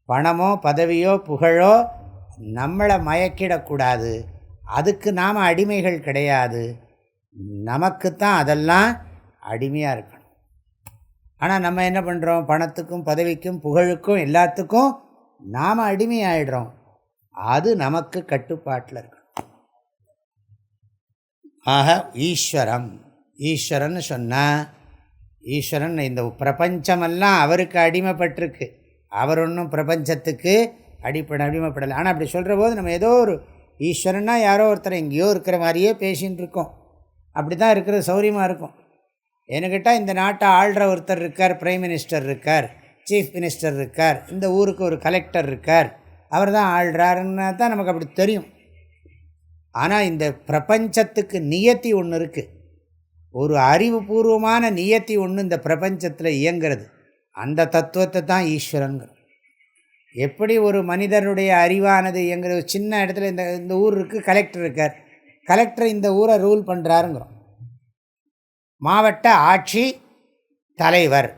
பணமோ பதவியோ புகழோ நம்மளை மயக்கிடக்கூடாது, அதுக்கு நாம் அடிமைகள் கிடையாது, நமக்குத்தான் அதெல்லாம் அடிமையாக இருக்கணும். ஆனால் நம்ம என்ன பண்ணுறோம், பணத்துக்கும் பதவிக்கும் புகழுக்கும் எல்லாத்துக்கும் நாம் அடிமையாயிடுறோம். அது நமக்கு கட்டுப்பாட்டில் இருக்கணும். ஆக ஈஸ்வரம், ஈஸ்வரன் சொன்னால், ஈஸ்வரன் இந்த பிரபஞ்சமெல்லாம் அவருக்கு அடிமைப்பட்டிருக்கு, அவர் ஒன்றும் பிரபஞ்சத்துக்கு அடிமைப்படலை. ஆனால் அப்படி சொல்கிற போது நம்ம ஏதோ ஒரு ஈஸ்வரன்னா யாரோ ஒருத்தர் எங்கேயோ இருக்கிற மாதிரியே பேசின்னு இருக்கோம். அப்படி தான் இருக்கிறது சௌரியமாக இருக்கும். ஏன்னு கேட்டால் இந்த நாட்டை ஆள்ற ஒருத்தர் இருக்கார், பிரைம் மினிஸ்டர் இருக்கார், சீஃப் மினிஸ்டர் இருக்கார், இந்த ஊருக்கு ஒரு கலெக்டர் இருக்கார், அவர் தான் ஆள்றாருன்னா தான் நமக்கு அப்படி தெரியும். ஆனால் இந்த பிரபஞ்சத்துக்கு நியத்தி ஒன்று இருக்குது, ஒரு அறிவுபூர்வமான நியத்தி ஒன்று இந்த பிரபஞ்சத்தில் இயங்கிறது. அந்த தத்துவத்தை தான் ஈஸ்வரன்கிறது. எப்படி ஒரு மனிதனுடைய அறிவானது இயங்குறது, சின்ன இடத்துல இந்த ஊர் இருக்குது, கலெக்டர் இருக்கார், கலெக்டர் இந்த ஊரை ரூல் பண்ணுறாருங்கிறோம். மாவட்ட ஆட்சி தலைவர்,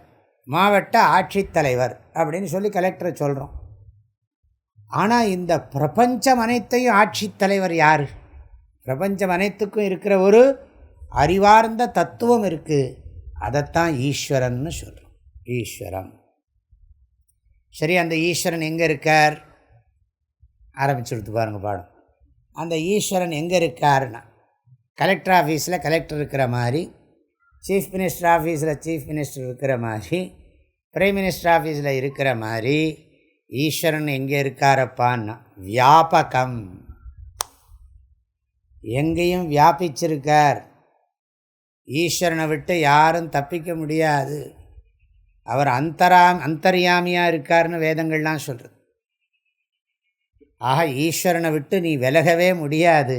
மாவட்ட ஆட்சித்தலைவர் அப்படின்னு சொல்லி கலெக்டரை சொல்கிறோம். ஆனால் இந்த பிரபஞ்சம் அனைத்தையும் ஆட்சித்தலைவர் யார்? பிரபஞ்சம் அனைத்துக்கும் இருக்கிற ஒரு அறிவார்ந்த தத்துவம் இருக்குது, அதைத்தான் ஈஸ்வரன்னு சொல்கிறோம். ஈஸ்வரம். சரி, அந்த ஈஸ்வரன் எங்கே இருக்கார்? ஆரம்பிச்சுடுத்து பாருங்கள் பாடம். அந்த ஈஸ்வரன் எங்கே இருக்காருன்னா, கலெக்டர் ஆஃபீஸில் கலெக்டர் இருக்கிற மாதிரி, சீஃப் மினிஸ்டர் ஆஃபீஸில் சீஃப் மினிஸ்டர் இருக்கிற மாதிரி, பிரைம் மினிஸ்டர் ஆஃபீஸில் இருக்கிற மாதிரி ஈஸ்வரன் எங்கே இருக்காரப்பான்னா வியாபகம், எங்கேயும் வியாபிச்சிருக்கார். ஈஸ்வரனை விட்டு யாரும் தப்பிக்க முடியாது. அவர் அந்தர்யாமியாக இருக்கார்னு வேதங்கள்லாம் சொல்கிறது. ஆக ஈஸ்வரனை விட்டு நீ விலகவே முடியாது.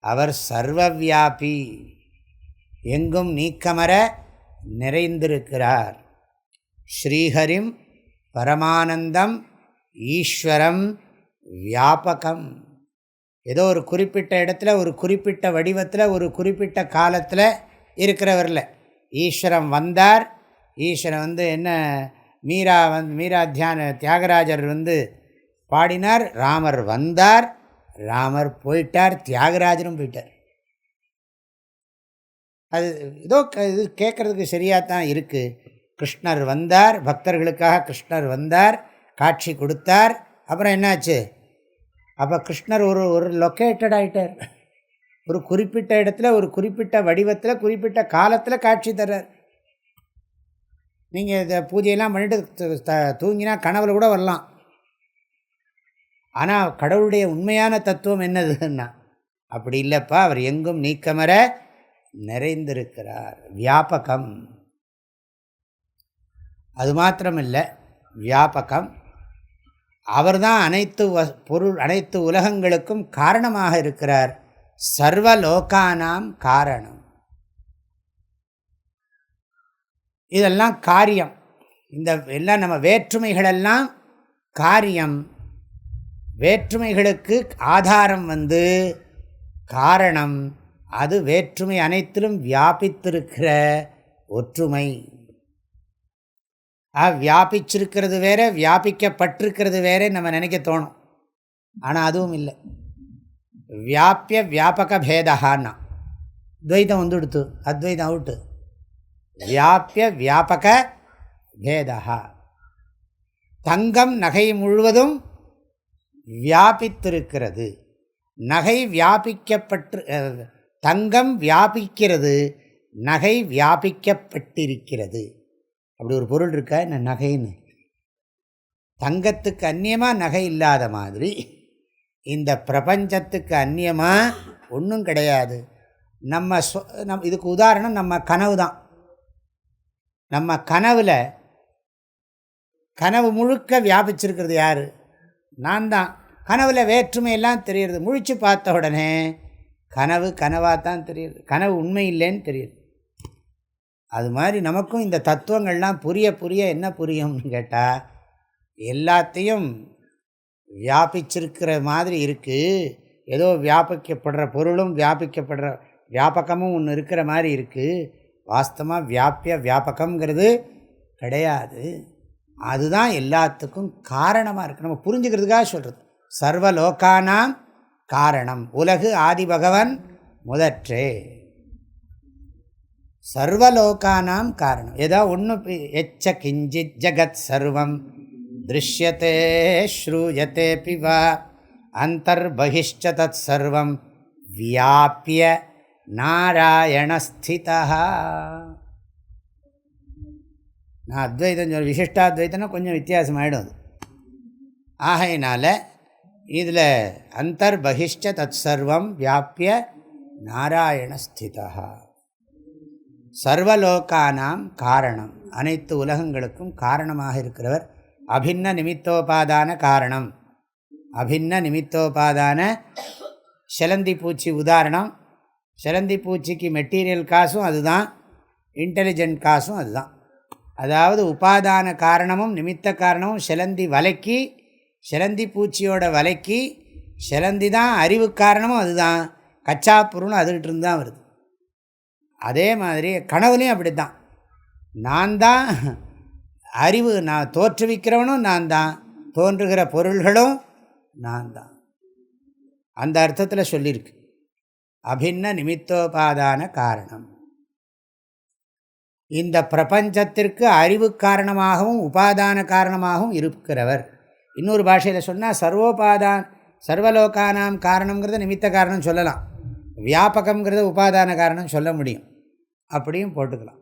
அவர் சர்வவியாபி, எங்கும் நீக்கமர நிறைந்திருக்கிறார். ஸ்ரீஹரிம் பரமானந்தம் ஈஸ்வரம் வியாபகம். ஏதோ ஒரு குறிப்பிட்ட இடத்துல, ஒரு குறிப்பிட்ட வடிவத்தில், ஒரு குறிப்பிட்ட காலத்தில் இருக்கிறவரில் ஈஸ்வரம் வந்தார். ஈஸ்வரன் என்ன மீரா தியாகராஜர் பாடினார், ராமர் வந்தார், ராமர் போயிட்டார், தியாகராஜரும் போயிட்டார். அது ஏதோ இது கேட்குறதுக்கு சரியாக தான் இருக்குது. கிருஷ்ணர் வந்தார், பக்தர்களுக்காக கிருஷ்ணர் வந்தார், காட்சி கொடுத்தார். அப்புறம் என்னாச்சு? அப்போ கிருஷ்ணர் ஒரு லொக்கேட்டட் ஆகிட்டார். ஒரு குறிப்பிட்ட இடத்துல, ஒரு குறிப்பிட்ட வடிவத்தில், குறிப்பிட்ட காலத்தில் காட்சி தர்றார். நீங்கள் இதை பூஜையெல்லாம் பண்ணிட்டு தூங்கினா கனவுல கூட வரலாம். ஆனால் கடவுளுடைய உண்மையான தத்துவம் என்னதுன்னா, அப்படி இல்லைப்பா, அவர் எங்கும் நீக்கமர நிறைந்திருக்கிறார். வியாபகம். அது மாத்திரமில்லை, வியாபகம். அவர்தான் அனைத்து உலகங்களுக்கும் காரணமாக இருக்கிறார். சர்வலோகானாம் காரணம். இதெல்லாம் காரியம். இந்த எல்லாம் நம்ம வேற்றுமைகளெல்லாம் காரியம். வேற்றுமைகளுக்கு ஆதாரம் காரணம். அது வேற்றுமை அனைத்திலும் வியாபித்திருக்கிற ஒற்றுமை. வியாபிச்சிருக்கிறது வேற, வியாபிக்கப்பட்டிருக்கிறது வேற நம்ம நினைக்க தோணும். ஆனால் அதுவும் இல்லை. வியாபிய வியாபக பேதகான்னா துவைதம் வந்துடுத்து, அத்வைதம் அவுட்டு. வியாபிய வியாபக பேதா. தங்கம் நகை முழுவதும் வியாபித்திருக்கிறது. நகை வியாபிக்கப்பட்டு, தங்கம் வியாபிக்கிறது, நகை வியாபிக்கப்பட்டிருக்கிறது. அப்படி ஒரு பொருள் இருக்கா என்ன நகைன்னு? தங்கத்துக்கு அந்நியமாக நகை இல்லாத மாதிரி இந்த பிரபஞ்சத்துக்கு அந்நியமாக ஒன்றும் கிடையாது. நம்ம இதுக்கு உதாரணம் நம்ம கனவு தான். நம்ம கனவு முழுக்க வியாபிச்சிருக்கிறது யார்? நான் தான். கனவில் வேற்றுமையெல்லாம் தெரியுது. முழிச்சு பார்த்த உடனே கனவு கனவாக தான் தெரியுது, கனவு உண்மை இல்லைன்னு தெரியுது. அது மாதிரி நமக்கும் இந்த தத்துவங்கள்லாம் புரிய புரிய என்ன புரியும்னு கேட்டால், எல்லாத்தையும் வியாபிச்சிருக்கிற மாதிரி இருக்குது. ஏதோ வியாபிக்கப்படுற பொருளும் வியாபிக்கப்படுற வியாபகமும் ஒன்று இருக்கிற மாதிரி இருக்குது. வாஸ்தவமாக வியாபிய வியாபகங்கிறது கிடையாது. அதுதான் எல்லாத்துக்கும் காரணமாக இருக்குது. நம்ம புரிஞ்சுக்கிறதுக்காக சொல்கிறது. சர்வலோகானாம் காரணம். உலகு ஆதி பகவன் முதற்றே. சர்வலோகானாம் காரணம். ஏதோ ஒன்று எச்ச கிஞ்சித் ஜகத் சர்வம் திருஷ்யத்தே ஸ்ரூயத்தே பிவா அந்தர்பகிஷ்ச தத் சர்வம் வியாபிய நாராயணஸ்திதா. நான் அத்வைதம் சொல்ல, விசிஷ்டாத்வைத்தம்னா கொஞ்சம் வித்தியாசமாகிடும் அது. ஆகையினால் இதில் அந்தர்பகிஷ்ச தத் சர்வம் வியாபிய நாராயணஸ்திதா. சர்வலோகானாம் காரணம். அனைத்து உலகங்களுக்கும் காரணமாக இருக்கிறவர். அபின்ன நிமித்தோபாதான காரணம். அபின்ன நிமித்தோபாதான. செலந்தி பூச்சி உதாரணம். செலந்தி பூச்சிக்கு மெட்டீரியல் காசும் அதுதான், இன்டெலிஜென்ட் காசும் அதுதான். அதாவது உபாதான காரணமும் நிமித்த காரணமும் செலந்தி வலைக்கு, செலந்தி பூச்சியோட வலைக்கு செலந்தி தான் அறிவு காரணமும் அதுதான், கச்சா பொருளும் அதுகிட்ட இருந்து தான் வருது. அதே மாதிரி கனவுலையும் அப்படி தான். நான் தான் அறிவு, நான் தோற்றுவிக்கிறவனும் நான் தான், தோன்றுகிற பொருள்களும் நான் தான். அந்த அர்த்தத்தில் சொல்லியிருக்கு. அபின்ன நிமித்தோபாதான காரணம். இந்த பிரபஞ்சத்திற்கு அறிவு காரணமாகவும் உபாதான காரணமாகவும் இருக்கிறவர். இன்னொரு பாஷையில் சொன்னால் சர்வலோகானாம் காரணங்கிறத நிமித்த காரணம் சொல்லலாம், வியாபகங்கிறத உபாதான காரணம் சொல்ல முடியும். அப்படியும் போட்டுக்கலாம்.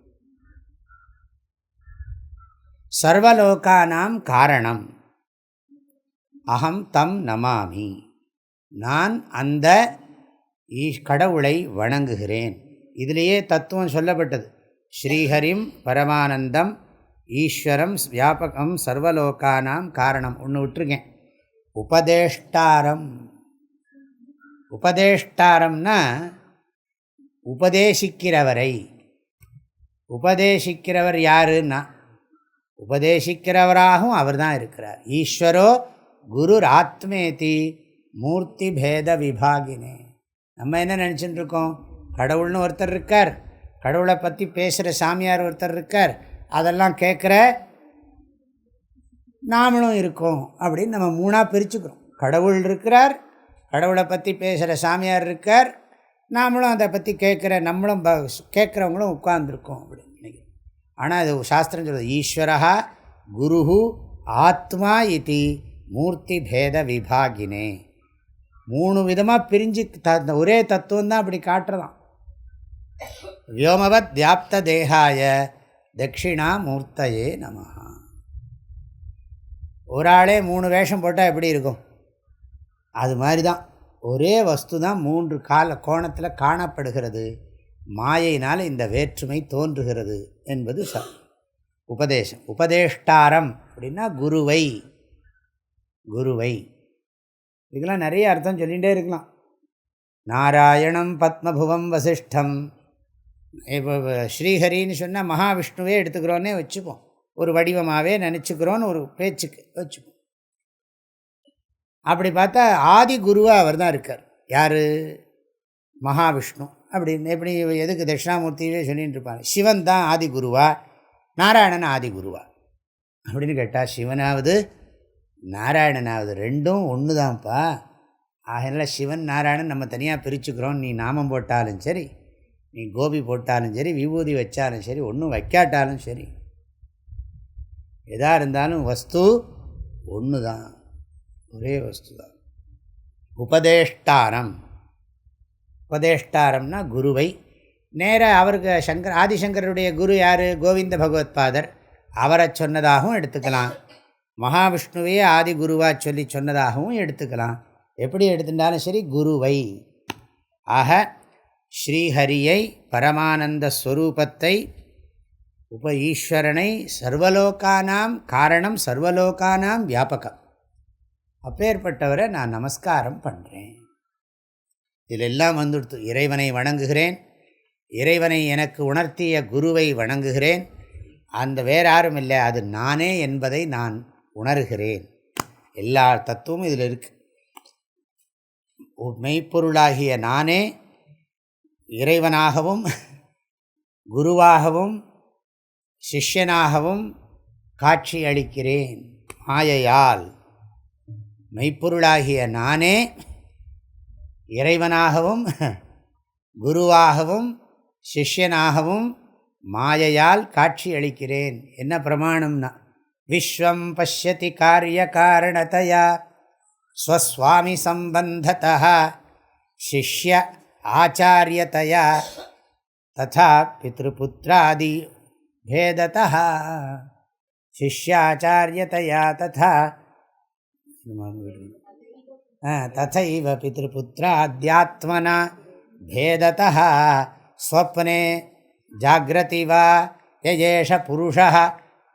சர்வலோகானாம் காரணம் அகம் தம் நமாமி. நான் அந்த கடவுளை வணங்குகிறேன். இதிலேயே தத்துவம் சொல்லப்பட்டது. ஸ்ரீஹரிம் பரமானந்தம் ஈஸ்வரம் வியாபகம் சர்வலோகானாம் காரணம். ஒன்று விட்டுருக்கேன், உபதேஷ்டாரம். உபதேஷ்டாரம்னா உபதேசிக்கிறவரை. உபதேசிக்கிறவர் யாருன்னா, உபதேசிக்கிறவராகவும் அவர் தான் இருக்கிறார். ஈஸ்வரோ குரு ஆத்மேதி மூர்த்தி பேத விபாகினே. நம்ம என்ன நினச்சிட்டு இருக்கோம்? கடவுள்னு ஒருத்தர் இருக்கார், கடவுளை பற்றி பேசுகிற சாமியார் ஒருத்தர் இருக்கார், அதெல்லாம் கேட்குற நாமளும் இருக்கோம் அப்படின்னு நம்ம மூணாக பிரிச்சுக்கிறோம். கடவுள் இருக்கிறார், கடவுளை பற்றி பேசுகிற சாமியார் இருக்கார், நாமளும் அதை பற்றி கேட்குற நம்மளும் கேட்குறவங்களும் உட்கார்ந்துருக்கோம் அப்படின்னு நினைக்கிறோம். ஆனால் அது சாஸ்திரம் சொல்கிறது ஈஸ்வரா குரு ஆத்மா இது மூர்த்தி பேத விபாகினே. 3 விதமாக பிரிஞ்சு ஒரே தத்துவம் தான் அப்படி காட்டுறதான். வியோமவத் வியாப்த தேகாய தட்சிணா மூர்த்தையே நமஹ. ஒரு ஆளே 3 வேஷம் போட்டால் எப்படி இருக்கும்? அது மாதிரி தான் ஒரே வஸ்து தான் 3 கோணத்தில் காணப்படுகிறது. மாயையினால் இந்த வேற்றுமை தோன்றுகிறது என்பது உபதேசம். உபதேஷ்டாரம் அப்படின்னா குருவை. இதுக்கெல்லாம் நிறைய அர்த்தம் சொல்லிகிட்டே இருக்கலாம். நாராயணம் பத்மபுவம் வசிஷ்டம். இப்போ ஸ்ரீஹரின்னு சொன்னால் மகாவிஷ்ணுவே எடுத்துக்கிறோன்னே வச்சுப்போம். ஒரு வடிவமாகவே நினச்சிக்கிறோன்னு ஒரு பேச்சுக்கு வச்சுப்போம். அப்படி பார்த்தா ஆதி குருவாக அவர் தான் இருக்கார். யார்? மகாவிஷ்ணு. அப்படின்னு எப்படி எதுக்கு தட்சிணாமூர்த்தியே சொல்லிகிட்டு இருப்பாங்க. சிவன் தான் ஆதி குருவா, நாராயணன் ஆதி குருவா அப்படின்னு கேட்டால் சிவனாவது நாராயணனாவது ரெண்டும் ஒன்று தான்ப்பா. ஆகையினால சிவன் நாராயணன் நம்ம தனியாக பிரிச்சுக்கிறோம். நீ நாமம் போட்டாலும் சரி, நீ கோபி போட்டாலும் சரி, விபூதி வச்சாலும் சரி, ஒன்றும் வைக்காட்டாலும் சரி, எதாக இருந்தாலும் வஸ்து ஒன்று தான், ஒரே வஸ்து தான். உபதேஷ்டாரம்னா குருவை நேராக அவருக்கு ஆதிசங்கருடைய குரு யார்? கோவிந்த பகவத் பாதர். அவரை சொன்னதாகவும் எடுத்துக்கலாம், மகாவிஷ்ணுவையே ஆதி குருவாக சொல்லி சொன்னதாகவும் எடுத்துக்கலாம். எப்படி எடுத்துட்டாலும் சரி குருவை. ஆக ஸ்ரீஹரியை, பரமானந்த ஸ்வரூபத்தை, ஈஸ்வரனை, சர்வலோகானாம் காரணம், சர்வலோகானாம் வியாபகம், அப்பேற்பட்டவரை நான் நமஸ்காரம் பண்ணுறேன். இதிலெல்லாம் வந்துடுத்து. இறைவனை வணங்குகிறேன், இறைவனை எனக்கு உணர்த்திய குருவை வணங்குகிறேன், அந்த வேறு யாரும் இல்லை, அது நானே என்பதை நான் உணர்கிறேன். எல்லா தத்துவமும் இதில் இருக்குது. மெய்ப்பொருளாகிய நானே இறைவனாகவும் குருவாகவும் சிஷ்யனாகவும் காட்சி அளிக்கிறேன் மாயையால். மெய்ப்பொருளாகிய நானே இறைவனாகவும் குருவாகவும் சிஷ்யனாகவும் மாயையால் காட்சி அளிக்கிறேன். என்ன பிரமாணம்னா, விஸ்வம் பஷ்யதி காரிய காரணதயா ஸ்வஸ்வாமி சம்பந்ததா சிஷ்ய ஆச்சாரியதயா ததா பித்ருபுத்ராதி பேததா சிஷ்யாச்சாரியதயா ததா ததைவ பித்ருபுத்ராத்யாத்மனா பேததா ஸ்வப்னே ஜாக்ரதி வா யஜேஷ புருஷः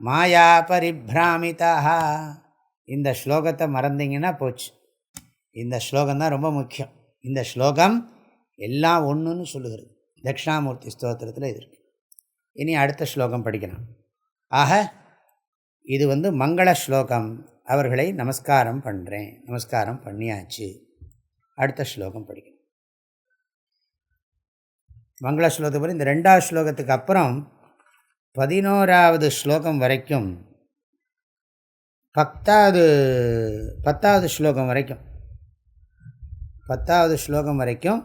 மாயா பரிப்ராமிதா. இந்த ஸ்லோகத்தை மறந்தீங்கன்னா போச்சு. இந்த ஸ்லோகம்தான் ரொம்ப முக்கியம். இந்த ஸ்லோகம் எல்லாம் ஒன்றுன்னு சொல்லுகிறது. தட்சிணாமூர்த்தி ஸ்தோத்திரத்தில் இது இருக்குது. இனி அடுத்த ஸ்லோகம் படிக்கலாம். ஆக இது மங்கள ஸ்லோகம். அவர்களை நமஸ்காரம் பண்ணுறேன். நமஸ்காரம் பண்ணியாச்சு. அடுத்த ஸ்லோகம் படிக்கணும். மங்கள ஸ்லோகத்தை போல இந்த 2வது ஸ்லோகத்துக்கு அப்புறம் 11வது ஸ்லோகம் வரைக்கும் 10வது ஸ்லோகம் வரைக்கும் 10வது ஸ்லோகம் வரைக்கும்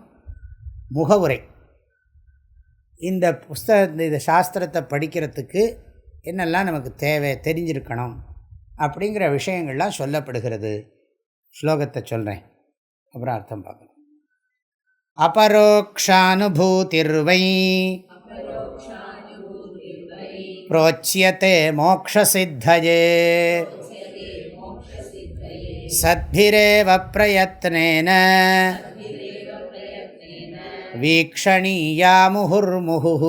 முகவுரை. இந்த இந்த சாஸ்திரத்தை படிக்கிறதுக்கு என்னெல்லாம் நமக்கு தேவை, தெரிஞ்சிருக்கணும் அப்படிங்கிற விஷயங்கள்லாம் சொல்லப்படுகிறது. ஸ்லோகத்தை சொல்கிறேன், அப்புறம் அர்த்தம் பார்க்கணும். அபரோக்ஷானுபூதிர்வை ப்ரோச்யதே மோக்ஷசித்தயே சத்பிரேவ பிரயத்னேன வீக்ஷணீயா முहुर्मुहुः.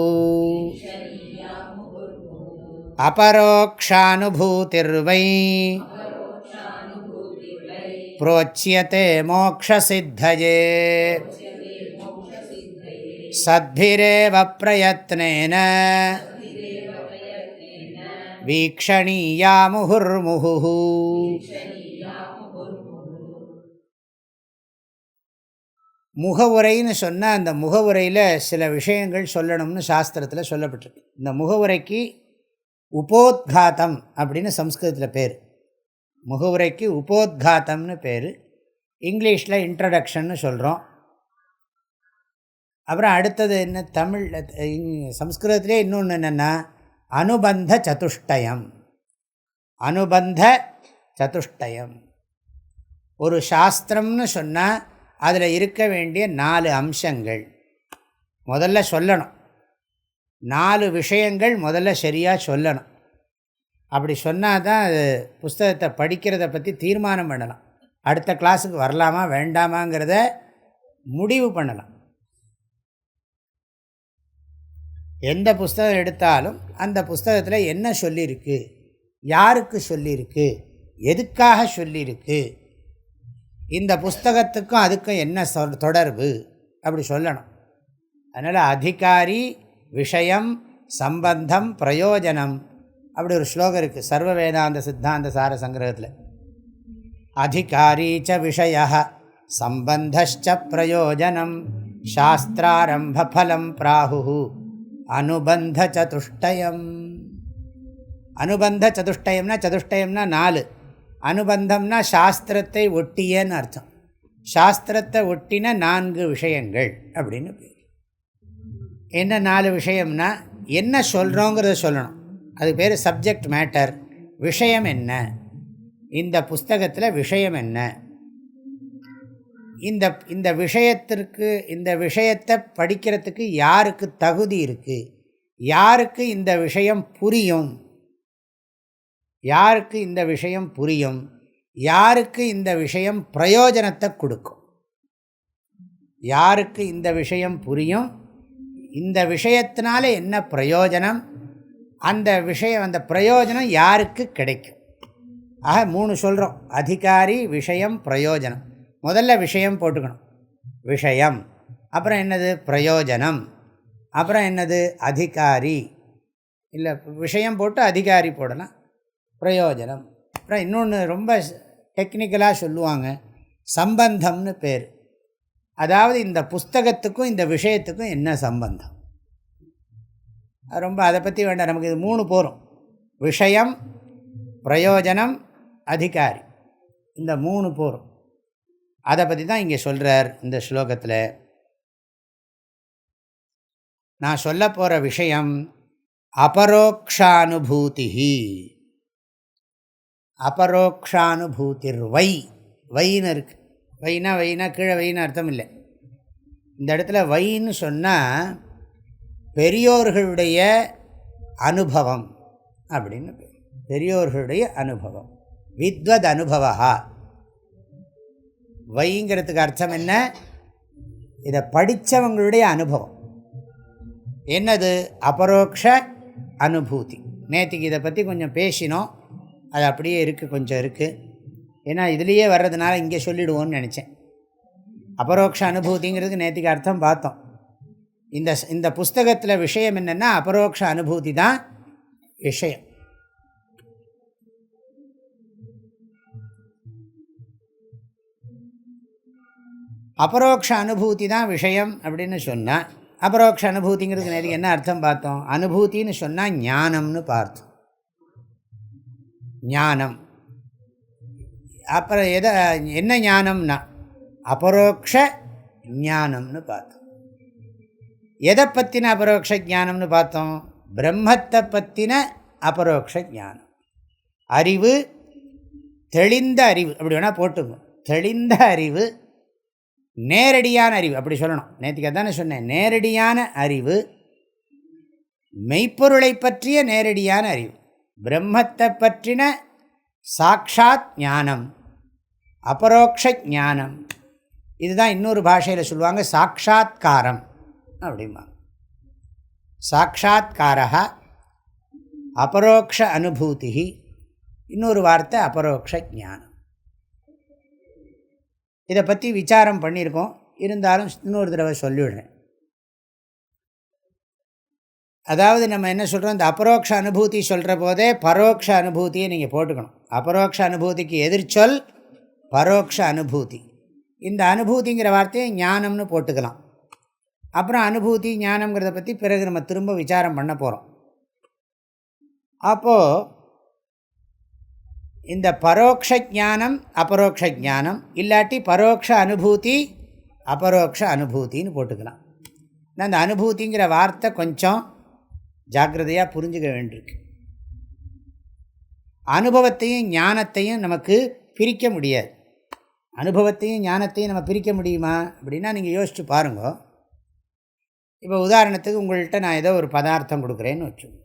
அபரோக்ஷானுபூதிர்வை ப்ரோச்யதே மோக்ஷசித்தயே சத்பிரேவ பிரயத்னேன வீக்ஷணீயா முहुर्मुहुः. முகவுரைன்னு சொன்னால் அந்த முகவுரையில் சில விஷயங்கள் சொல்லணும்னு சாஸ்திரத்தில் சொல்லப்பட்டிருக்கு. இந்த முகவுரைக்கு உபோத்காத்தம் அப்படின்னு சம்ஸ்கிருதத்தில் பேர். முகவுரைக்கு உபோத்காத்தம்னு பேர். இங்கிலீஷில் இன்ட்ரடக்ஷன்னு சொல்கிறோம். அப்புறம் அடுத்தது என்ன, தமிழ் சம்ஸ்கிருதத்திலே இன்னொன்று என்னென்னா அனுபந்த சதுஷ்டயம். அனுபந்த சதுஷ்டயம். ஒரு சாஸ்திரம்னு சொன்னால் அதில் இருக்க வேண்டிய 4 அம்சங்கள் முதல்ல சொல்லணும். 4 விஷயங்கள் முதல்ல சரியாக சொல்லணும். அப்படி சொன்னால் தான் அது புஸ்தகத்தை படிக்கிறத பற்றி தீர்மானம் பண்ணலாம். அடுத்த கிளாஸுக்கு வரலாமா வேண்டாமாங்கிறத முடிவு பண்ணலாம். எந்த புஸ்தகம் எடுத்தாலும் அந்த புஸ்தகத்தில் என்ன சொல்லியிருக்கு, யாருக்கு சொல்லியிருக்கு, எதுக்காக சொல்லியிருக்கு, இந்த புஸ்தகத்துக்கும் அதுக்கும் என்ன தொடர்பு அப்படி சொல்லணும். அதனால் அதிகாரி, விஷயம், சம்பந்தம், பிரயோஜனம் அப்படி ஒரு ஸ்லோகம் இருக்குது சர்வ வேதாந்த சித்தாந்த சார சங்கிரகத்தில். அதிகாரி ச விஷய சம்பந்தச்ச பிரயோஜனம் சாஸ்திராரம்ப பலம் பிராஹு அனுபந்த சதுஷ்டயம். அனுபந்த சதுஷ்டயம்னா, சதுஷ்டயம்னா 4, அனுபந்தம்னா சாஸ்திரத்தை ஒட்டியன்னு அர்த்தம். சாஸ்திரத்தை ஒட்டின 4 விஷயங்கள் அப்படின்னு பேர். என்ன 4 விஷயம்னா, என்ன சொல்கிறோங்கிறத சொல்லணும். அது பேர் சப்ஜெக்ட் மேட்டர். விஷயம் என்ன, இந்த புஸ்தகத்தில் விஷயம் என்ன, இந்த விஷயத்திற்கு, இந்த விஷயத்தை படிக்கிறதுக்கு யாருக்கு தகுதி இருக்குது, யாருக்கு இந்த விஷயம் புரியும், யாருக்கு இந்த விஷயம் புரியும், யாருக்கு இந்த விஷயம் பிரயோஜனத்தை கொடுக்கும், யாருக்கு இந்த விஷயம் புரியும், இந்த விஷயத்தினால என்ன பிரயோஜனம், அந்த விஷயம், அந்த பிரயோஜனம் யாருக்கு கிடைக்கும். ஆக 3 சொல்கிறோம். அதிகாரி, விஷயம், பிரயோஜனம். முதல்ல விஷயம் போட்டுக்கணும். விஷயம், அப்புறம் என்னது பிரயோஜனம், அப்புறம் என்னது அதிகாரி. இல்லை, விஷயம் போட்டு அதிகாரி போடலாம், பிரயோஜனம். அப்புறம் இன்னொன்று ரொம்ப டெக்னிக்கலாக சொல்லுவாங்க, சம்பந்தம்னு பேர். அதாவது இந்த புஸ்தகத்துக்கும் இந்த விஷயத்துக்கும் என்ன சம்பந்தம். ரொம்ப அதை பற்றி வேண்டாம், நமக்கு இது 3 போகிறோம். விஷயம், பிரயோஜனம், அதிகாரி, இந்த 3 போகிறோம். அதை பற்றி தான் இங்கே சொல்கிறார் இந்த ஸ்லோகத்தில். நான் சொல்ல போகிற விஷயம் அபரோக்ஷானுபூதி. அபரோக்ஷானுபூதிர் வை, வைன்னு இருக்குது. வைனா வைனா கீழே வைன்னு அர்த்தம் இல்லை. இந்த இடத்துல வைன்னு சொன்னால் பெரியோர்களுடைய அனுபவம் அப்படின்னு. பெரியோர்களுடைய அனுபவம், வித்வத் அனுபவா. வைங்கிறதுக்கு அர்த்தம் என்ன, இதை படித்தவங்களுடைய அனுபவம். என்னது, அபரோக்ஷ அனுபூதி. நேற்றுக்கு இதை பற்றி கொஞ்சம் பேசினோம், அது அப்படியே இருக்குது, கொஞ்சம் இருக்குது. ஏன்னா இதுலேயே வர்றதுனால இங்கே சொல்லிவிடுவோன்னு நினச்சேன். அபரோக்ஷ அனுபூதிங்கிறதுக்கு நேற்றுக்கு அர்த்தம் பார்த்தோம். இந்த புஸ்தகத்தில் விஷயம் என்னென்னா அபரோக்ஷ அனுபூதி தான் விஷயம். அபரோக்ஷ அனுபூதி தான் விஷயம் அப்படின்னு சொன்னால், அபரோக்ஷ அனுபூதிங்கிறதுக்கு நேற்றுக்கு என்ன அர்த்தம் பார்த்தோம். அனுபூத்தின்னு சொன்னால் ஞானம்னு பார்த்தோம். ஞானம். அப்புறம் என்ன ஞானம்னா அபரோக்ஷ ஞானம்னு பார்த்தோம். எதை பற்றின அபரோக்ஷ ஞானம்னு பார்த்தோம், பிரம்மத்தை பற்றின அபரோக்ஷ ஞானம். அறிவு, தெளிந்த அறிவு, அப்படி வேணால் போட்டுங்க. தெளிந்த அறிவு, நேரடியான அறிவு அப்படி சொல்லணும். நேற்றுக்கு அதானே சொன்னேன், நேரடியான அறிவு, மெய்ப்பொருளை பற்றிய நேரடியான அறிவு, பிரம்மத்தை பற்றின சாக்ஷாத் ஞானம், அபரோக்ஷ ஞானம். இதுதான் இன்னொரு பாஷையில் சொல்லுவாங்க சாட்சாத்காரம் அப்படிம்பாங்க. சாட்சாத்காரா அபரோக்ஷ அனுபூதி, இன்னொரு வார்த்தை அபரோக்ஷ ஞானம். இதை பற்றி விசாரம் பண்ணியிருக்கோம், இருந்தாலும் இன்னொரு தடவை சொல்லிவிடுறேன். அதாவது நம்ம என்ன சொல்கிறோம், இந்த அபரோக்ஷ அனுபூதி சொல்கிற போதே பரோக்ஷ அனுபூதியை நீங்கள் போட்டுக்கணும். அபரோக்ஷ அனுபூதிக்கு எதிர்ச்சொல் பரோக்ஷ அனுபூதி. இந்த அனுபூதிங்கிற வார்த்தையை ஞானம்னு போட்டுக்கலாம். அப்புறம் அனுபூதி ஞானம்ங்கிறத பற்றி பிறகு நம்ம திரும்ப விசாரம் பண்ண போகிறோம். அப்போது இந்த பரோக்ஷ ஞானம் அபரோக்ஷ ஞானம், இல்லாட்டி பரோக்ஷ அனுபூதி அபரோக்ஷ அனுபூத்தின்னு போட்டுக்கலாம். அந்த அனுபூதிங்கிற வார்த்தை கொஞ்சம் ஜாக்கிரதையாக புரிஞ்சுக்க வேண்டியிருக்கு. அனுபவத்தையும் ஞானத்தையும் நமக்கு பிரிக்க முடியாது. அனுபவத்தையும் ஞானத்தையும் நம்ம பிரிக்க முடியுமா அப்படின்னா நீங்கள் யோசித்து பாருங்க. இப்போ உதாரணத்துக்கு உங்கள்கிட்ட நான் ஏதோ ஒரு பதார்த்தம் கொடுக்குறேன்னு வச்சுக்கோங்க.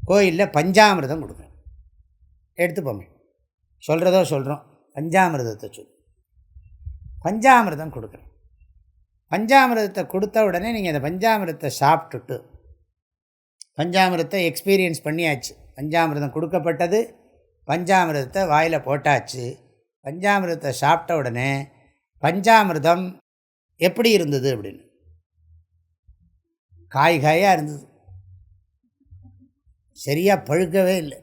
கோயிலில் பஞ்சாமிர்தம் கொடுக்குறேன், எடுத்துப்போமே, சொல்கிறதோ சொல்கிறோம், பஞ்சாமிர்தத்தை பஞ்சாமிர்தம் கொடுக்குறேன். பஞ்சாமிர்தத்தை கொடுத்த உடனே நீங்கள் அந்த பஞ்சாமிர்தத்தை சாப்பிட்டுட்டு, பஞ்சாமிர்தத்தை எக்ஸ்பீரியன்ஸ் பண்ணியாச்சு, பஞ்சாமிர்தம் கொடுக்கப்பட்டது, பஞ்சாமிர்தத்தை வாயில் போட்டாச்சு. பஞ்சாமிர்தத்தை சாப்பிட்ட உடனே பஞ்சாமிர்தம் எப்படி இருந்தது அப்படின்னு, காயாக இருந்தது, சரியாக பழுக்கவே இல்லை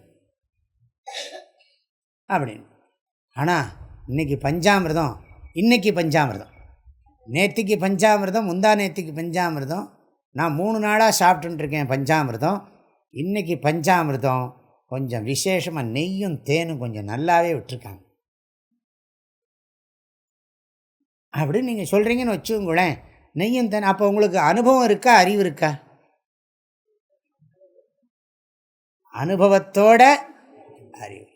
அப்படின்னு. ஆனால் இன்றைக்கி பஞ்சாமிர்தம், நேற்றுக்கு பஞ்சாமிர்தம், முந்தா நேற்றுக்கு பஞ்சாமிர்தம், நான் 3 நாளாக சாப்பிட்டுருக்கேன் பஞ்சாமிர்தம். இன்றைக்கி பஞ்சாமிர்தம் கொஞ்சம் விசேஷமாக நெய்யும் தேனும் கொஞ்சம் நல்லாவே விட்டுருக்காங்க அப்படின்னு நீங்கள் சொல்கிறீங்கன்னு வச்சுங்களேன். நெய்யும் தேன், அப்போ உங்களுக்கு அனுபவம் இருக்கா, அறிவு இருக்கா? அனுபவத்தோட அறிவு.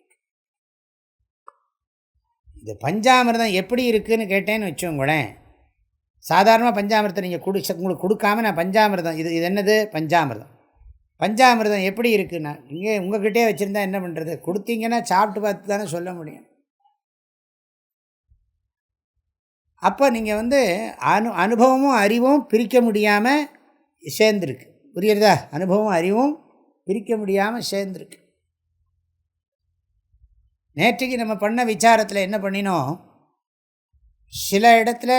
இது பஞ்சாமிர்தம் எப்படி இருக்குதுன்னு கேட்டேன்னு வச்சுங்களேன். சாதாரணமாக பஞ்சாமிர்தம் நீங்கள் உங்களுக்கு கொடுக்காம நான் பஞ்சாமிர்தம் இது என்னது பஞ்சாமிர்தம் எப்படி இருக்குன்னா, நீங்கள் உங்கள்கிட்டே வச்சுருந்தா என்ன பண்ணுறது? கொடுத்தீங்கன்னா சாப்பிட்டு பார்த்து தானே சொல்ல முடியும். அப்போ நீங்கள் அனுபவமும் அறிவும் பிரிக்க முடியாமல் சேர்ந்துருக்கு. புரியுறதா? அனுபவம் அறிவும் பிரிக்க முடியாமல் சேர்ந்துருக்கு. நேற்றுக்கு நம்ம பண்ண விசாரத்தில் என்ன பண்ணினோம், சில இடத்துல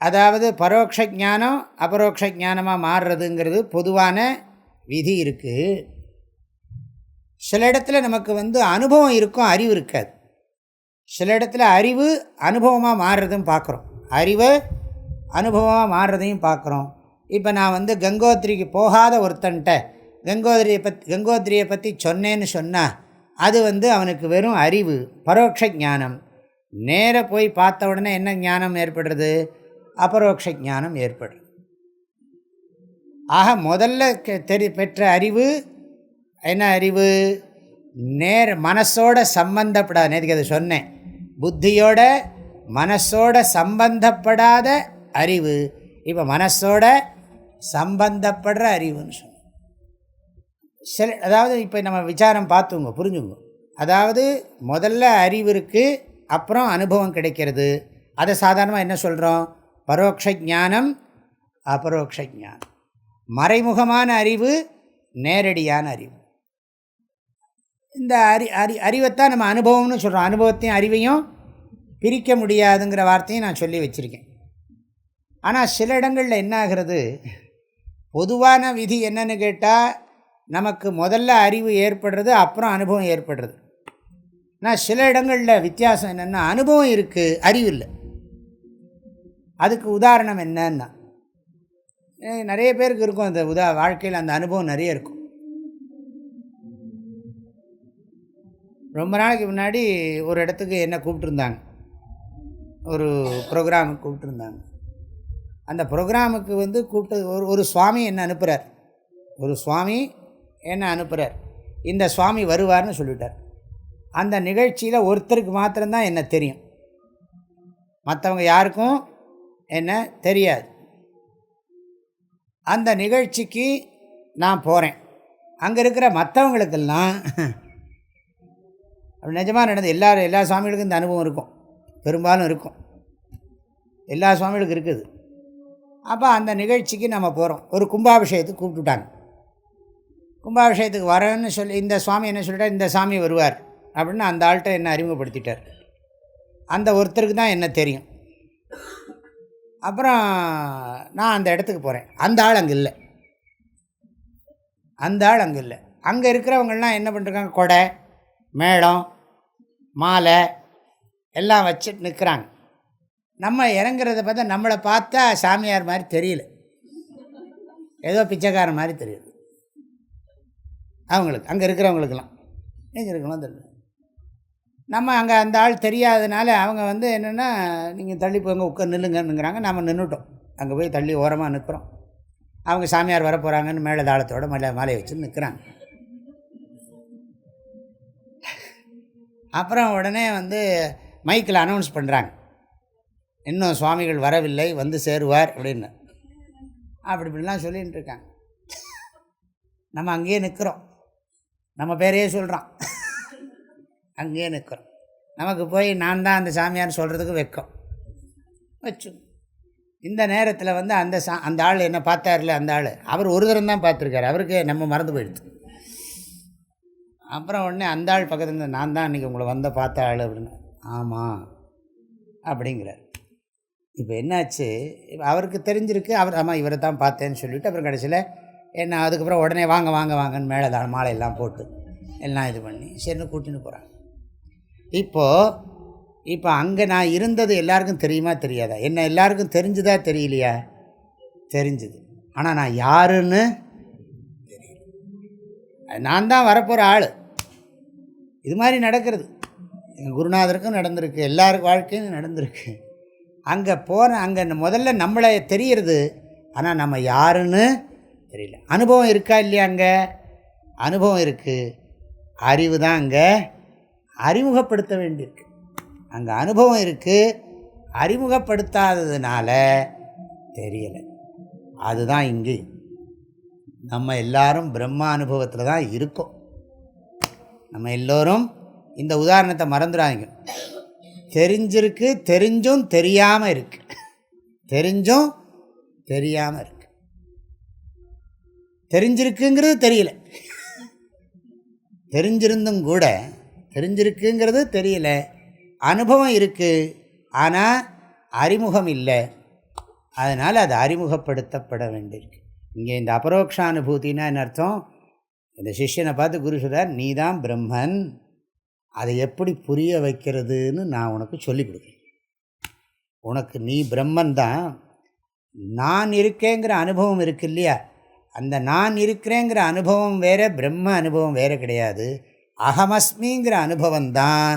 அதாவது பரோட்ச ஞானம் அபரோக்ஷ ஞானமாக மாறுறதுங்கிறது பொதுவான விதி இருக்குது. சில இடத்துல நமக்கு அனுபவம் இருக்கும், அறிவு இருக்காது. சில இடத்துல அறிவு அனுபவமாக மாறுறதும் பார்க்குறோம், அறிவு அனுபவமாக மாறுறதையும் பார்க்குறோம். இப்போ நான் கங்கோத்திரிக்கு போகாத ஒருத்தன்ட்ட கங்கோத்திரியை பற்றி சொன்னேன்னு சொன்னால் அது அவனுக்கு வெறும் அறிவு, பரோட்ச ஞானம். நேர போய் பார்த்த உடனே என்ன ஞானம் ஏற்படுறது? அபரோக்ஷ ஞானம் ஏற்படுறது. ஆக முதல்ல பெற்ற அறிவு என்ன அறிவு? மனசோட சம்பந்தப்படாத, நேற்றுக்கு அதை சொன்னேன், புத்தியோட மனசோட சம்பந்தப்படாத அறிவு. இப்போ மனசோட சம்பந்தப்படுற அறிவுன்னு சொன்னோம். அதாவது இப்போ நம்ம விசாரம் பார்த்துங்க, புரிஞ்சுங்க. அதாவது முதல்ல அறிவு இருக்குது, அப்புறம் அனுபவம் கிடைக்கிறது. அதை சாதாரணமாக என்ன சொல்கிறோம்? பரோட்ச ஞானம் அபரோக்ஷ ஞானம். மறைமுகமான அறிவு, நேரடியான அறிவு. இந்த அறிவைத்தான் நம்ம அனுபவம்னு சொல்கிறோம். அனுபவத்தையும் அறிவையும் பிரிக்க முடியாதுங்கிற வார்த்தையும் நான் சொல்லி வச்சுருக்கேன். ஆனால் சில இடங்களில் என்ன ஆகிறது, பொதுவான விதி என்னன்னு கேட்டால் நமக்கு முதல்ல அறிவு ஏற்படுறது, அப்புறம் அனுபவம் ஏற்படுறது. ஆனால் சில இடங்களில் வித்தியாசம் என்னென்னா, அனுபவம் இருக்குது, அறிவு இல்லை. அதுக்கு உதாரணம் என்னன்னா, நிறைய பேருக்கு இருக்கும் அந்த வாழ்க்கையில் அந்த அனுபவம் நிறைய இருக்கும். ரொம்ப நாளைக்கு முன்னாடி ஒரு இடத்துக்கு என்ன கூப்பிட்டுருந்தாங்க, ஒரு ப்ரோக்ராமுக்கு கூப்பிட்டுருந்தாங்க. அந்த ப்ரோக்ராமுக்கு கூப்பிட்டு ஒரு சுவாமி என்ன அனுப்புகிறார், இந்த சுவாமி வருவார்னு சொல்லிட்டார். அந்த நிகழ்ச்சியில் ஒருத்தருக்கு மாத்திரம்தான் என்ன தெரியும், மற்றவங்க யாருக்கும் என்ன தெரியாது. அந்த நிகழ்ச்சிக்கு நான் போகிறேன். அங்கே இருக்கிற மற்றவங்களுக்கெல்லாம் அப்படி நிஜமாக நடந்தது. எல்லா சுவாமிகளுக்கும் இந்த அனுபவம் இருக்கும், பெரும்பாலும் இருக்கும், எல்லா சுவாமிகளுக்கும் இருக்குது. அப்போ அந்த நிகழ்ச்சிக்கு நம்ம போகிறோம். ஒரு கும்பாபிஷேகத்துக்கு கூப்பிட்டுட்டாங்க. கும்பாபிஷேகத்துக்கு வரேன்னு சொல்லி இந்த சுவாமி என்ன சொல்லிட்டார், இந்த சாமி வருவார் அப்படின்னு அந்த ஆள்கிட்ட என்ன அறிமுகப்படுத்திட்டார். அந்த ஒருத்தருக்கு தான் என்ன தெரியும். அப்புறம் நான் அந்த இடத்துக்கு போகிறேன். அந்த ஆள் அங்கே இல்லை. அங்கே இருக்கிறவங்கள்லாம் என்ன பண்ணிருக்காங்க, கொடை மேளம் மாலை எல்லாம் வச்சுட்டு நிற்கிறாங்க. நம்ம இறங்குறத பார்த்தா நம்மளை பார்த்தா சாமியார் மாதிரி தெரியல, ஏதோ பிச்சைக்காரன் மாதிரி தெரியுது அவங்களுக்கு, அங்கே இருக்கிறவங்களுக்கெல்லாம். எங்கே இருக்கலாம் தெரியல. நம்ம அங்கே அந்த ஆள் தெரியாதனால அவங்க என்னென்னா, நீங்கள் தள்ளி போங்க, உட்கார் நில்லுங்கன்னுங்கிறாங்க. நம்ம நின்றுட்டோம், அங்கே போய் தள்ளி ஓரமாக நிற்கிறோம். அவங்க சாமியார் வர போகிறாங்கன்னு மேலே தாளத்தோட மாலையை வச்சு நிற்கிறாங்க. அப்புறம் உடனே மைக்கில் அனௌன்ஸ் பண்ணுறாங்க, இன்னும் சுவாமிகள் வரவில்லை, வந்து சேருவார் அப்படின்னு. இப்படிலாம் சொல்லிகிட்டு இருக்காங்க. நம்ம அங்கேயே நிற்கிறோம், நம்ம பேரையே சொல்கிறோம், அங்கேயே நிற்கிறோம். நமக்கு போய் நான் தான் அந்த சாமியார்னு சொல்கிறதுக்கு வெக்கம் வச்சு. இந்த நேரத்தில் அந்த ஆள் என்ன பார்த்தார்ல, அந்த ஆள் அவர் ஒரு தரம் தான் பார்த்துருக்காரு, அவருக்கு நம்ம மறந்து போயிடுது. அப்புறம் உடனே அந்த ஆள் பக்கத்தில் இருந்து, நான் தான் இன்றைக்கி உங்களை பார்த்த ஆள் அப்படின்னு. ஆமாம் அப்படிங்கிறார். இப்போ என்னாச்சு, அவருக்கு தெரிஞ்சிருக்கு, ஆமாம் இவரை தான் பார்த்தேன்னு சொல்லிவிட்டு அப்புறம் கடைசியில் என்ன அதுக்கப்புறம் உடனே வாங்க வாங்க வாங்கன்னு மேலே தான் மாலையெல்லாம் போட்டு எல்லாம் இது பண்ணி சரின்னு கூட்டின்னு போகிறாங்க. இப்போ அங்கே நான் இருந்தது எல்லாருக்கும் தெரியுமா தெரியாதா? என்ன எல்லாருக்கும் தெரிஞ்சுதா தெரியலையா? தெரிஞ்சுது. ஆனால் நான் யாருன்னு தெரியல. நான் தான் வரப்போகிற ஆள். இது மாதிரி நடக்கிறது எங்கள் குருநாதருக்கும் நடந்திருக்கு, எல்லாருக்கும் வாழ்க்கையும் நடந்திருக்கு. அங்கே முதல்ல நம்மளை தெரிகிறது, ஆனால் நம்ம யாருன்னு தெரியல. அனுபவம் இருக்கா இல்லையா? அங்கே அனுபவம் இருக்குது, அறிவு தான் அங்கே அறிமுகப்படுத்த வேண்டியிருக்கு. அங்கே அனுபவம் இருக்குது, அறிமுகப்படுத்தாததுனால தெரியலை. அதுதான் இங்கே நம்ம எல்லாரும் பிரம்ம அனுபவத்தில் தான் இருக்கோம். நம்ம எல்லோரும் இந்த உதாரணத்தை மறந்துடாதீங்க. தெரிஞ்சிருக்கு, தெரிஞ்சும் தெரியாமல் இருக்கு, தெரிஞ்சும் தெரியாமல் இருக்கு. தெரிஞ்சிருக்குங்கிறது தெரியல, தெரிஞ்சிருந்தும் கூட தெரிஞ்சிருக்குங்கிறது தெரியல. அனுபவம் இருக்குது, ஆனால் அறிமுகம் இல்லை. அதனால் அது அறிமுகப்படுத்தப்பட வேண்டியிருக்கு. இங்கே இந்த அபரோக்ஷானுபூத்தின்னா என்ன அர்த்தம்? இந்த சிஷ்யனை பார்த்து குரு சொல்றார், நீ தான் பிரம்மன், அதை எப்படி புரிய வைக்கிறதுன்னு நான் உனக்கு சொல்லிக் கொடுக்குறேன். உனக்கு நீ பிரம்மன் தான், நான் இருக்கேங்கிற அனுபவம் இருக்கு இல்லையா? அந்த நான் இருக்கிறேங்கிற அனுபவம் வேறு, பிரம்ம அனுபவம் வேறு கிடையாது. அகமஸ்மிங்கிற அனுபவம் தான்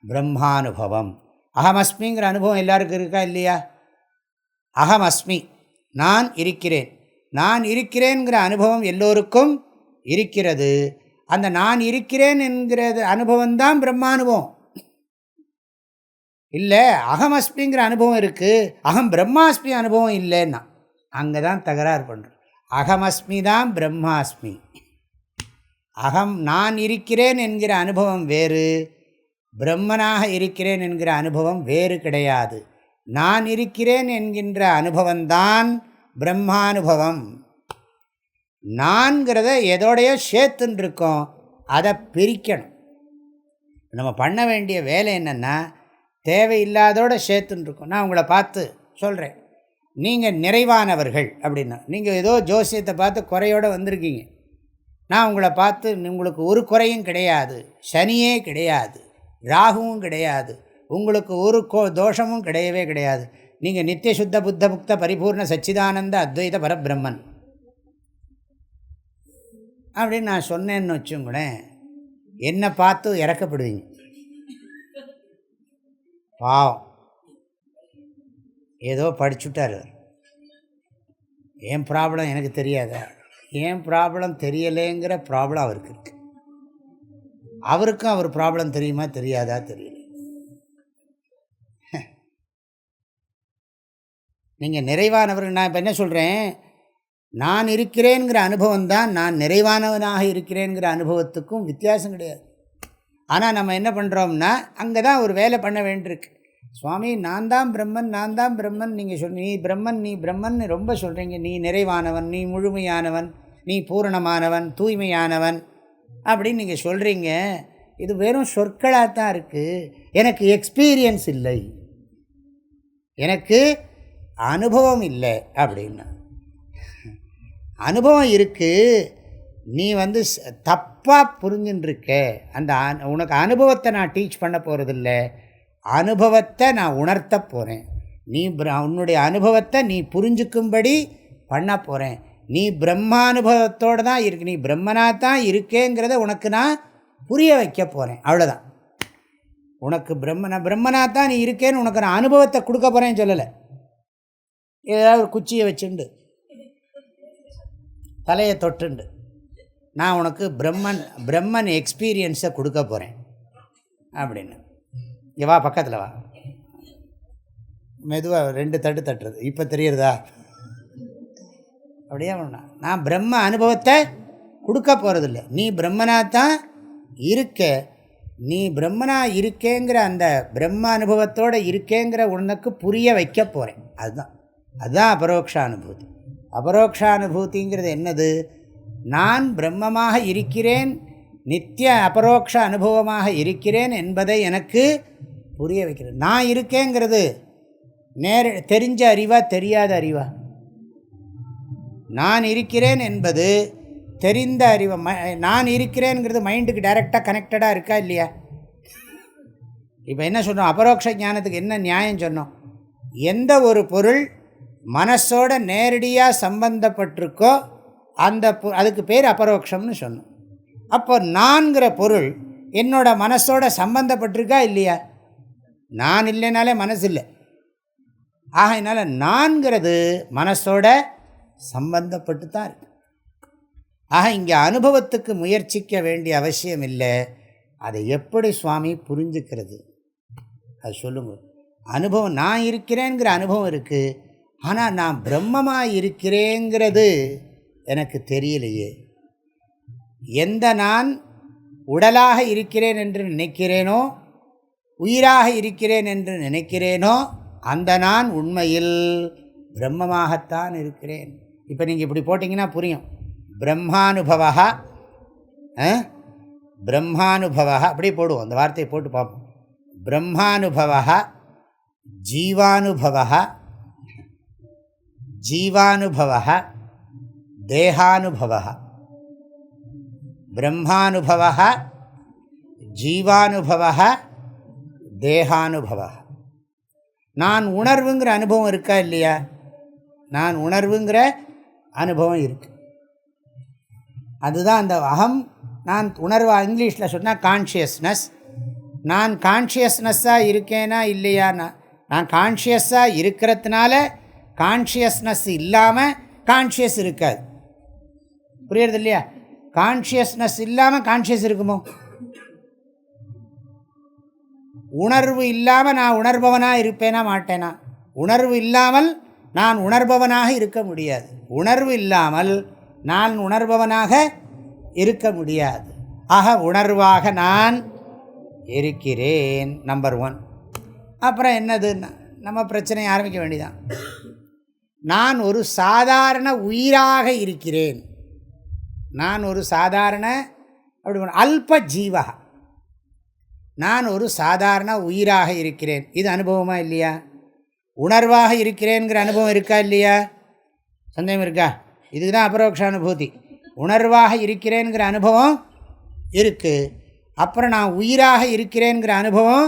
பிரம்மானுபவம். அகமஸ்மிங்கிற அனுபவம் எல்லாருக்கும் இருக்கா இல்லையா? அகமஸ்மி, நான் இருக்கிறேன். நான் இருக்கிறேங்கிற அனுபவம் எல்லோருக்கும் இருக்கிறது. அந்த நான் இருக்கிறேன் என்கிறது அனுபவம் தான் பிரம்மானுபவம். இல்லை அகமஸ்மிங்கிற அனுபவம் இருக்குது, அகம் பிரம்மாஸ்மி அனுபவம் இல்லைன்னா அங்கே தான் தகராறு பண்ணுறோம். அகமஸ்மி தான் பிரம்மாஸ்மி. அகம் நான் இருக்கிறேன் என்கிற அனுபவம் வேறு, பிரம்மனாக இருக்கிறேன் என்கிற அனுபவம் வேறு கிடையாது. நான் இருக்கிறேன் என்கின்ற அனுபவம்தான் பிரம்மானுபவம். நான்கிறத எதோடையோ சேர்த்துன்னு இருக்கோம், அதை பிரிக்கணும். நம்ம பண்ண வேண்டிய வேலை என்னென்னா, தேவையில்லாதோட சேர்த்துன்னு இருக்கோம். நான் உங்களை பார்த்து சொல்கிறேன், நீங்கள் நிறைவானவர்கள் அப்படின்னா, நீங்கள் ஏதோ ஜோசியத்தை பார்த்து குறையோடு வந்திருக்கீங்க. நான் உங்களை பார்த்து உங்களுக்கு ஒரு குறையும் கிடையாது, சனியே கிடையாது, ராகுவும் கிடையாது, உங்களுக்கு ஒரு தோஷமும் கிடையவே கிடையாது, நீங்கள் நித்திய சுத்த புத்த முக்த பரிபூர்ண சச்சிதானந்த அத்வைத பரபிரம்மன் அப்படின்னு நான் சொன்னேன்னு வச்சுங்களேன், என்னை பார்த்து இறக்கப்படுவீங்க. பாவம், ஏதோ படிச்சுட்டார், என் ப்ராப்ளம் எனக்கு தெரியாதா? என் ப்ராப்ளம் தெரியலேங்கிற ப்ராப்ளம் அவருக்கு இருக்கு. அவருக்கும் அவர் ப்ராப்ளம் தெரியுமா தெரியாதா? தெரியல. நீங்கள் நிறைவானவர்கள். நான் இப்போ என்ன சொல்கிறேன், நான் இருக்கிறேங்கிற அனுபவம் தான் நான் நிறைவானவனாக இருக்கிறேங்கிற அனுபவத்துக்கும் வித்தியாசம் கிடையாது. ஆனால் நம்ம என்ன பண்ணுறோம்னா, அங்கே தான் ஒரு வேலை பண்ண வேண்டியிருக்கு. சுவாமி நான் தான் பிரம்மன், நான் தான் பிரம்மன், நீங்கள் நீ பிரம்மன், நீ பிரம்மன் ரொம்ப சொல்கிறீங்க. நீ நிறைவானவன், நீ முழுமையானவன், நீ பூரணமானவன், தூய்மையானவன் அப்படின்னு நீங்கள் சொல்கிறீங்க. இது வெறும் சொற்களாக தான் இருக்குது. எனக்கு எக்ஸ்பீரியன்ஸ் இல்லை, எனக்கு அனுபவம் இல்லை அப்படின்னா. அனுபவம் இருக்குது, நீ தப்பாக புரிஞ்சுட்டுருக்க. அந்த உனக்கு அனுபவத்தை நான் டீச் பண்ண போகிறதில்ல, அனுபவத்தை நான் உணர்த்த போகிறேன். நீ உன்னுடைய அனுபவத்தை நீ புரிஞ்சுக்கும்படி பண்ண போகிறேன். நீ பிரம்மானுபவத்தோடு தான் இருக்கு, நீ பிரம்மனாக தான் இருக்கேங்கிறத உனக்கு நான் புரிய வைக்க போகிறேன். அவ்வளோதான். உனக்கு பிரம்மனாக தான் நீ இருக்கேன்னு உனக்கு நான் அனுபவத்தை கொடுக்க போகிறேன்னு சொல்லலை. ஏதாவது ஒரு குச்சியை வச்சுண்டு தலையை தொட்டுண்டு நான் உனக்கு பிரம்மன் எக்ஸ்பீரியன்ஸை கொடுக்க போகிறேன் அப்படின்னு. இங்கே வா, பக்கத்தில் வா. மெதுவாக 2 தட்டு தட்டுறது. இப்போ தெரியுறதா? அப்படியே நான் பிரம்ம அனுபவத்தை கொடுக்க போகிறதில்ல. நீ பிரம்மனாத்தான் இருக்க. நீ பிரம்மனா இருக்கேங்கிற அந்த பிரம்ம அனுபவத்தோடு இருக்கேங்கிற உனக்கு புரிய வைக்க போகிறேன். அதுதான் அபரோக்ஷானுபூதி. அபரோக்ஷானுபூதிங்கிறது என்னது? நான் பிரம்மமாக இருக்கிறேன், நித்திய அபரோக்ஷ அனுபவமாக இருக்கிறேன் என்பதை எனக்கு புரிய வைக்கிறேன். நான் இருக்கேங்கிறது தெரிஞ்ச அறிவா தெரியாத அறிவா? நான் இருக்கிறேன் என்பது தெரிந்த அறிவு. நான் இருக்கிறேங்கிறது மைண்டுக்கு டைரெக்டாக கனெக்டடாக இருக்கா இல்லையா? இப்போ என்ன சொன்னோம்? அபரோக்ஷ ஞானத்துக்கு என்ன நியாயம் சொன்னோம்? எந்த ஒரு பொருள் மனசோட நேரடியாக சம்பந்தப்பட்டிருக்கோ அதுக்கு பேர் அபரோக்ஷம்னு சொன்னோம். அப்போ நான்கிற பொருள் என்னோட மனசோட சம்பந்தப்பட்டிருக்கா இல்லையா? நான் இல்லைனாலே மனசு இல்லை. ஆக என்னால் நான்கிறது மனசோட சம்பந்தப்பட்டு தான் இருக்கு. ஆக இங்கே அனுபவத்துக்கு முயற்சிக்க வேண்டிய அவசியம் இல்லை. அதை எப்படி சுவாமி புரிஞ்சுக்கிறது? அது சொல்லுங்க. அனுபவம், நான் இருக்கிறேங்கிற அனுபவம் இருக்குது, ஆனால் நான் பிரம்மமாக இருக்கிறேங்கிறது எனக்கு தெரியலையே. எந்த நான் உடலாக இருக்கிறேன் என்று நினைக்கிறேனோ, உயிராக இருக்கிறேன் என்று நினைக்கிறேனோ, அந்த நான் உண்மையில் பிரம்மமாகத்தான் இருக்கிறேன். இப்போ நீங்கள் இப்படி போட்டிங்கன்னா புரியும். பிரம்மானுபவா, பிரம்மானுபவா அப்படியே போடுவோம். அந்த வார்த்தையை போட்டு பார்ப்போம். பிரம்மானுபவா, ஜீவானுபவா, ஜீவானுபவா, தேகானுபவா. பிரம்மானுபவா, ஜீவானுபவா, தேகானுபவா. நான் உணர்வுங்கிற அனுபவம் இருக்கா இல்லையா? நான் உணர்வுங்கிற அனுபவம் இருக்குது. அதுதான் அந்த அகம். நான் உணர்வா இங்கிலீஷில் சொன்னால் கான்ஷியஸ்னஸ். நான் கான்ஷியஸ்னஸ்ஸாக இருக்கேனா இல்லையா? நான் கான்ஷியஸாக இருக்கிறதுனால கான்ஷியஸ்னஸ் இல்லாமல் கான்ஷியஸ் இருக்காது. புரியுறது இல்லையா? கான்ஷியஸ்னஸ் இல்லாமல் கான்ஷியஸ் இருக்குமோ? உணர்வு இல்லாமல் நான் உணர்பவனாக இருப்பேனா மாட்டேனா? உணர்வு இல்லாமல் நான் உணர்பவனாக இருக்க முடியாது. உணர்வு இல்லாமல் நான் உணர்பவனாக இருக்க முடியாது. ஆக உணர்வாக நான் இருக்கிறேன். நம்பர் 1. அப்புறம் என்னது? நம்ம பிரச்சனை ஆரம்பிக்க வேண்டியதான். நான் ஒரு சாதாரண உயிராக இருக்கிறேன். நான் ஒரு சாதாரண அல்ப ஜீவா, நான் ஒரு சாதாரண உயிராக இருக்கிறேன். இது அனுபவமா இல்லையா? உணர்வாக இருக்கிறேங்கிற அனுபவம் இருக்கா இல்லையா? சந்தேகம் இருக்கா? இதுக்கு தான் அபரோக்ஷானுபூதி. உணர்வாக இருக்கிறேங்கிற அனுபவம் இருக்குது. அப்புறம் நான் உயிராக இருக்கிறேங்கிற அனுபவம்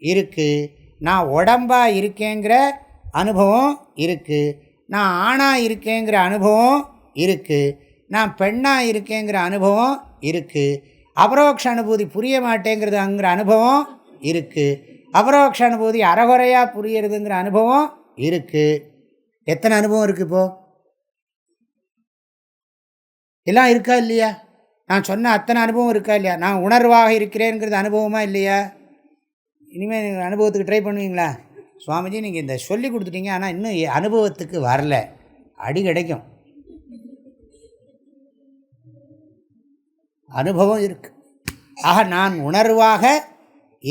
இருக்குது. நான் உடம்பாக இருக்கேங்கிற அனுபவம் இருக்குது. நான் ஆணாக இருக்கேங்கிற அனுபவம் இருக்குது. நான் பெண்ணாக இருக்கேங்கிற அனுபவம் இருக்குது. அபரோக்ஷ அனுபூதி புரிய மாட்டேங்கிறதுங்கிற அனுபவம் இருக்குது. அபரோக்ஷ அனுபூதி அறகுறையாக புரியறதுங்கிற அனுபவம் இருக்குது. எத்தனை அனுபவம் இருக்குது இப்போது? எல்லாம் இருக்கா இல்லையா? நான் சொன்ன அத்தனை அனுபவம் இருக்கா இல்லையா? நான் உணர்வாக இருக்கிறேங்கிறது அனுபவமாக இல்லையா? இனிமேல் நீங்கள் அனுபவத்துக்கு ட்ரை பண்ணுவீங்களா? சுவாமிஜி நீங்கள் இந்த சொல்லி கொடுத்துட்டீங்க, ஆனால் இன்னும் அனுபவத்துக்கு வரல. அடி கிடைக்கும். அனுபவம் இருக்குது. ஆக நான் உணர்வாக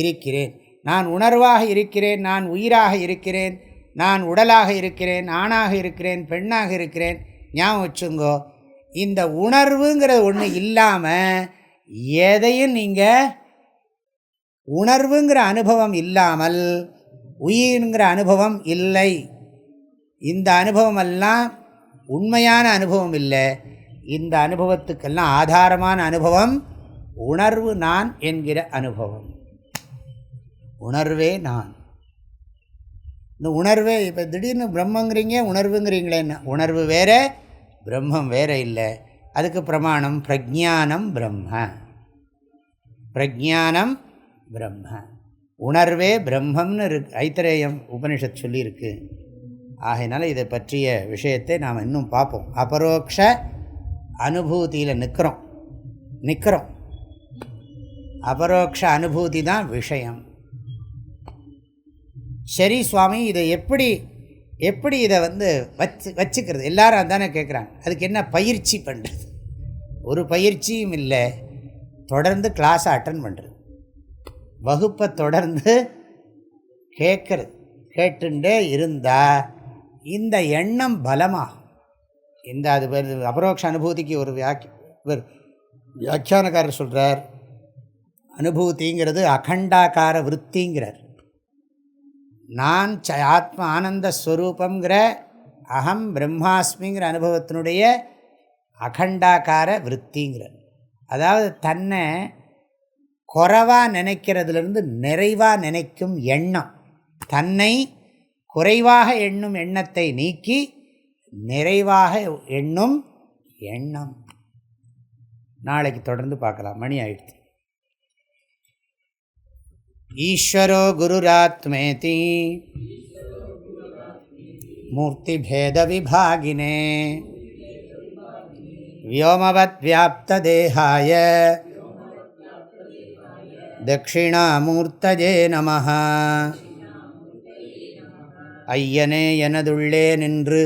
இருக்கிறேன், நான் உணர்வாக இருக்கிறேன், நான் உயிராக இருக்கிறேன், நான் உடலாக இருக்கிறேன், ஆணாக இருக்கிறேன், பெண்ணாக இருக்கிறேன். ஞாபகம் வச்சுங்கோ, இந்த உணர்வுங்கிறது ஒன்று இல்லாமல் எதையும் நீங்கள் உணர்வுங்கிற அனுபவம் இல்லாமல் உயிருங்கிற அனுபவம் இல்லை. இந்த அனுபவமெல்லாம் உண்மையான அனுபவம் இல்லை. இந்த அனுபவத்துக்கெல்லாம் ஆதாரமான அனுபவம் உணர்வு நான் என்கிற அனுபவம். உணர்வே நான். இந்த உணர்வே இப்போ திடீர்னு பிரம்மங்கிறீங்க, உணர்வுங்கிறீங்களேன்னா, உணர்வு வேற, பிரம்மம் வேற இல்லை. அதுக்கு பிரமாணம் பிரஜானம் பிரம்ம. பிரஜானம் பிரம்ம, உணர்வே பிரம்மம்னு இருக்கு. ஐத்தரேயம் உபனிஷத் சொல்லியிருக்கு. ஆகையினால இதை பற்றிய விஷயத்தை நாம் இன்னும் பார்ப்போம். அபரோக்ஷ அனுபூதியில் நிற்கிறோம். அபரோக்ஷ அனுபூதி தான் விஷயம். சரி சுவாமி, இதை எப்படி இதை வச்சுக்கிறது? எல்லாரும் அதானே கேட்குறாங்க. அதுக்கு என்ன பயிற்சி பண்ணுறது? ஒரு பயிற்சியும் இல்லை. தொடர்ந்து கிளாஸை அட்டன் பண்ணுறது, வகுப்பை தொடர்ந்து கேட்டுண்டே இருந்தால் இந்த எண்ணம் பலமாகும். அது அபரோக்ஷ அனுபூதிக்கு ஒரு வியாக்கியானக்காரர் சொல்கிறார், அனுபூதிங்கிறது அகண்டாக்கார விருத்திங்கிறார். நான் ஆத்ம ஆனந்த ஸ்வரூபங்கிற அகம் பிரம்மாஸ்மிங்கிற அனுபவத்தினுடைய அகண்டாக்கார விருத்திங்கிறார். அதாவது தன்னை குறைவாக நினைக்கிறதுலேருந்து நிறைவாக நினைக்கும் எண்ணம், தன்னை குறைவாக எண்ணும் எண்ணத்தை நீக்கி நிறைவாக எண்ணும் எண்ணம். நாளைக்கு தொடர்ந்து பார்க்கலாம். மணி ஆயிடுச்சு. ஈஸ்வரோ குருராத்மேதி மூர்த்தி பேத விபாகினே வ்யோமவத் வியாப்த தேகாய தட்சிணாமூர்த்தஜே நமஹ. ஐயனே எனதுள்ளே நின்று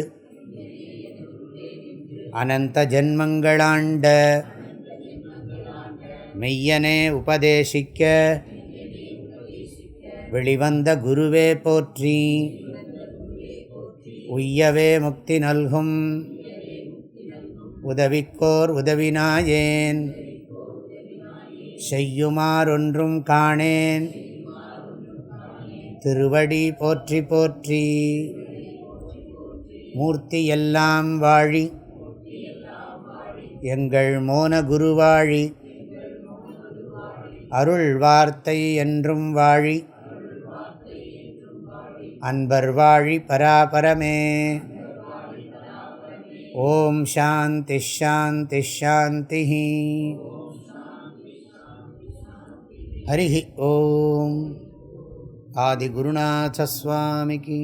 அனந்த ஜன்மங்களாண்ட மெய்யனே உபதேசிக்க வெளிவந்த குருவே போற்றி. உய்யவே முக்தி நல்கும் உதவிக்கோர் உதவினாயேன் செய்யுமாறொன்றும் காணேன் திருவடி போற்றி போற்றி. மூர்த்தி எல்லாம் வாழி எங்கள் மோன குருவாழி, அருள் வார்த்தை என்றும் வாழி அன்பர் வாழி பராபரமே. ஓம் சாந்தி ஷாந்தி ஷாந்தி. ஹரி ஓம். ஆதிகுருநாத ஸ்வாமிக்கு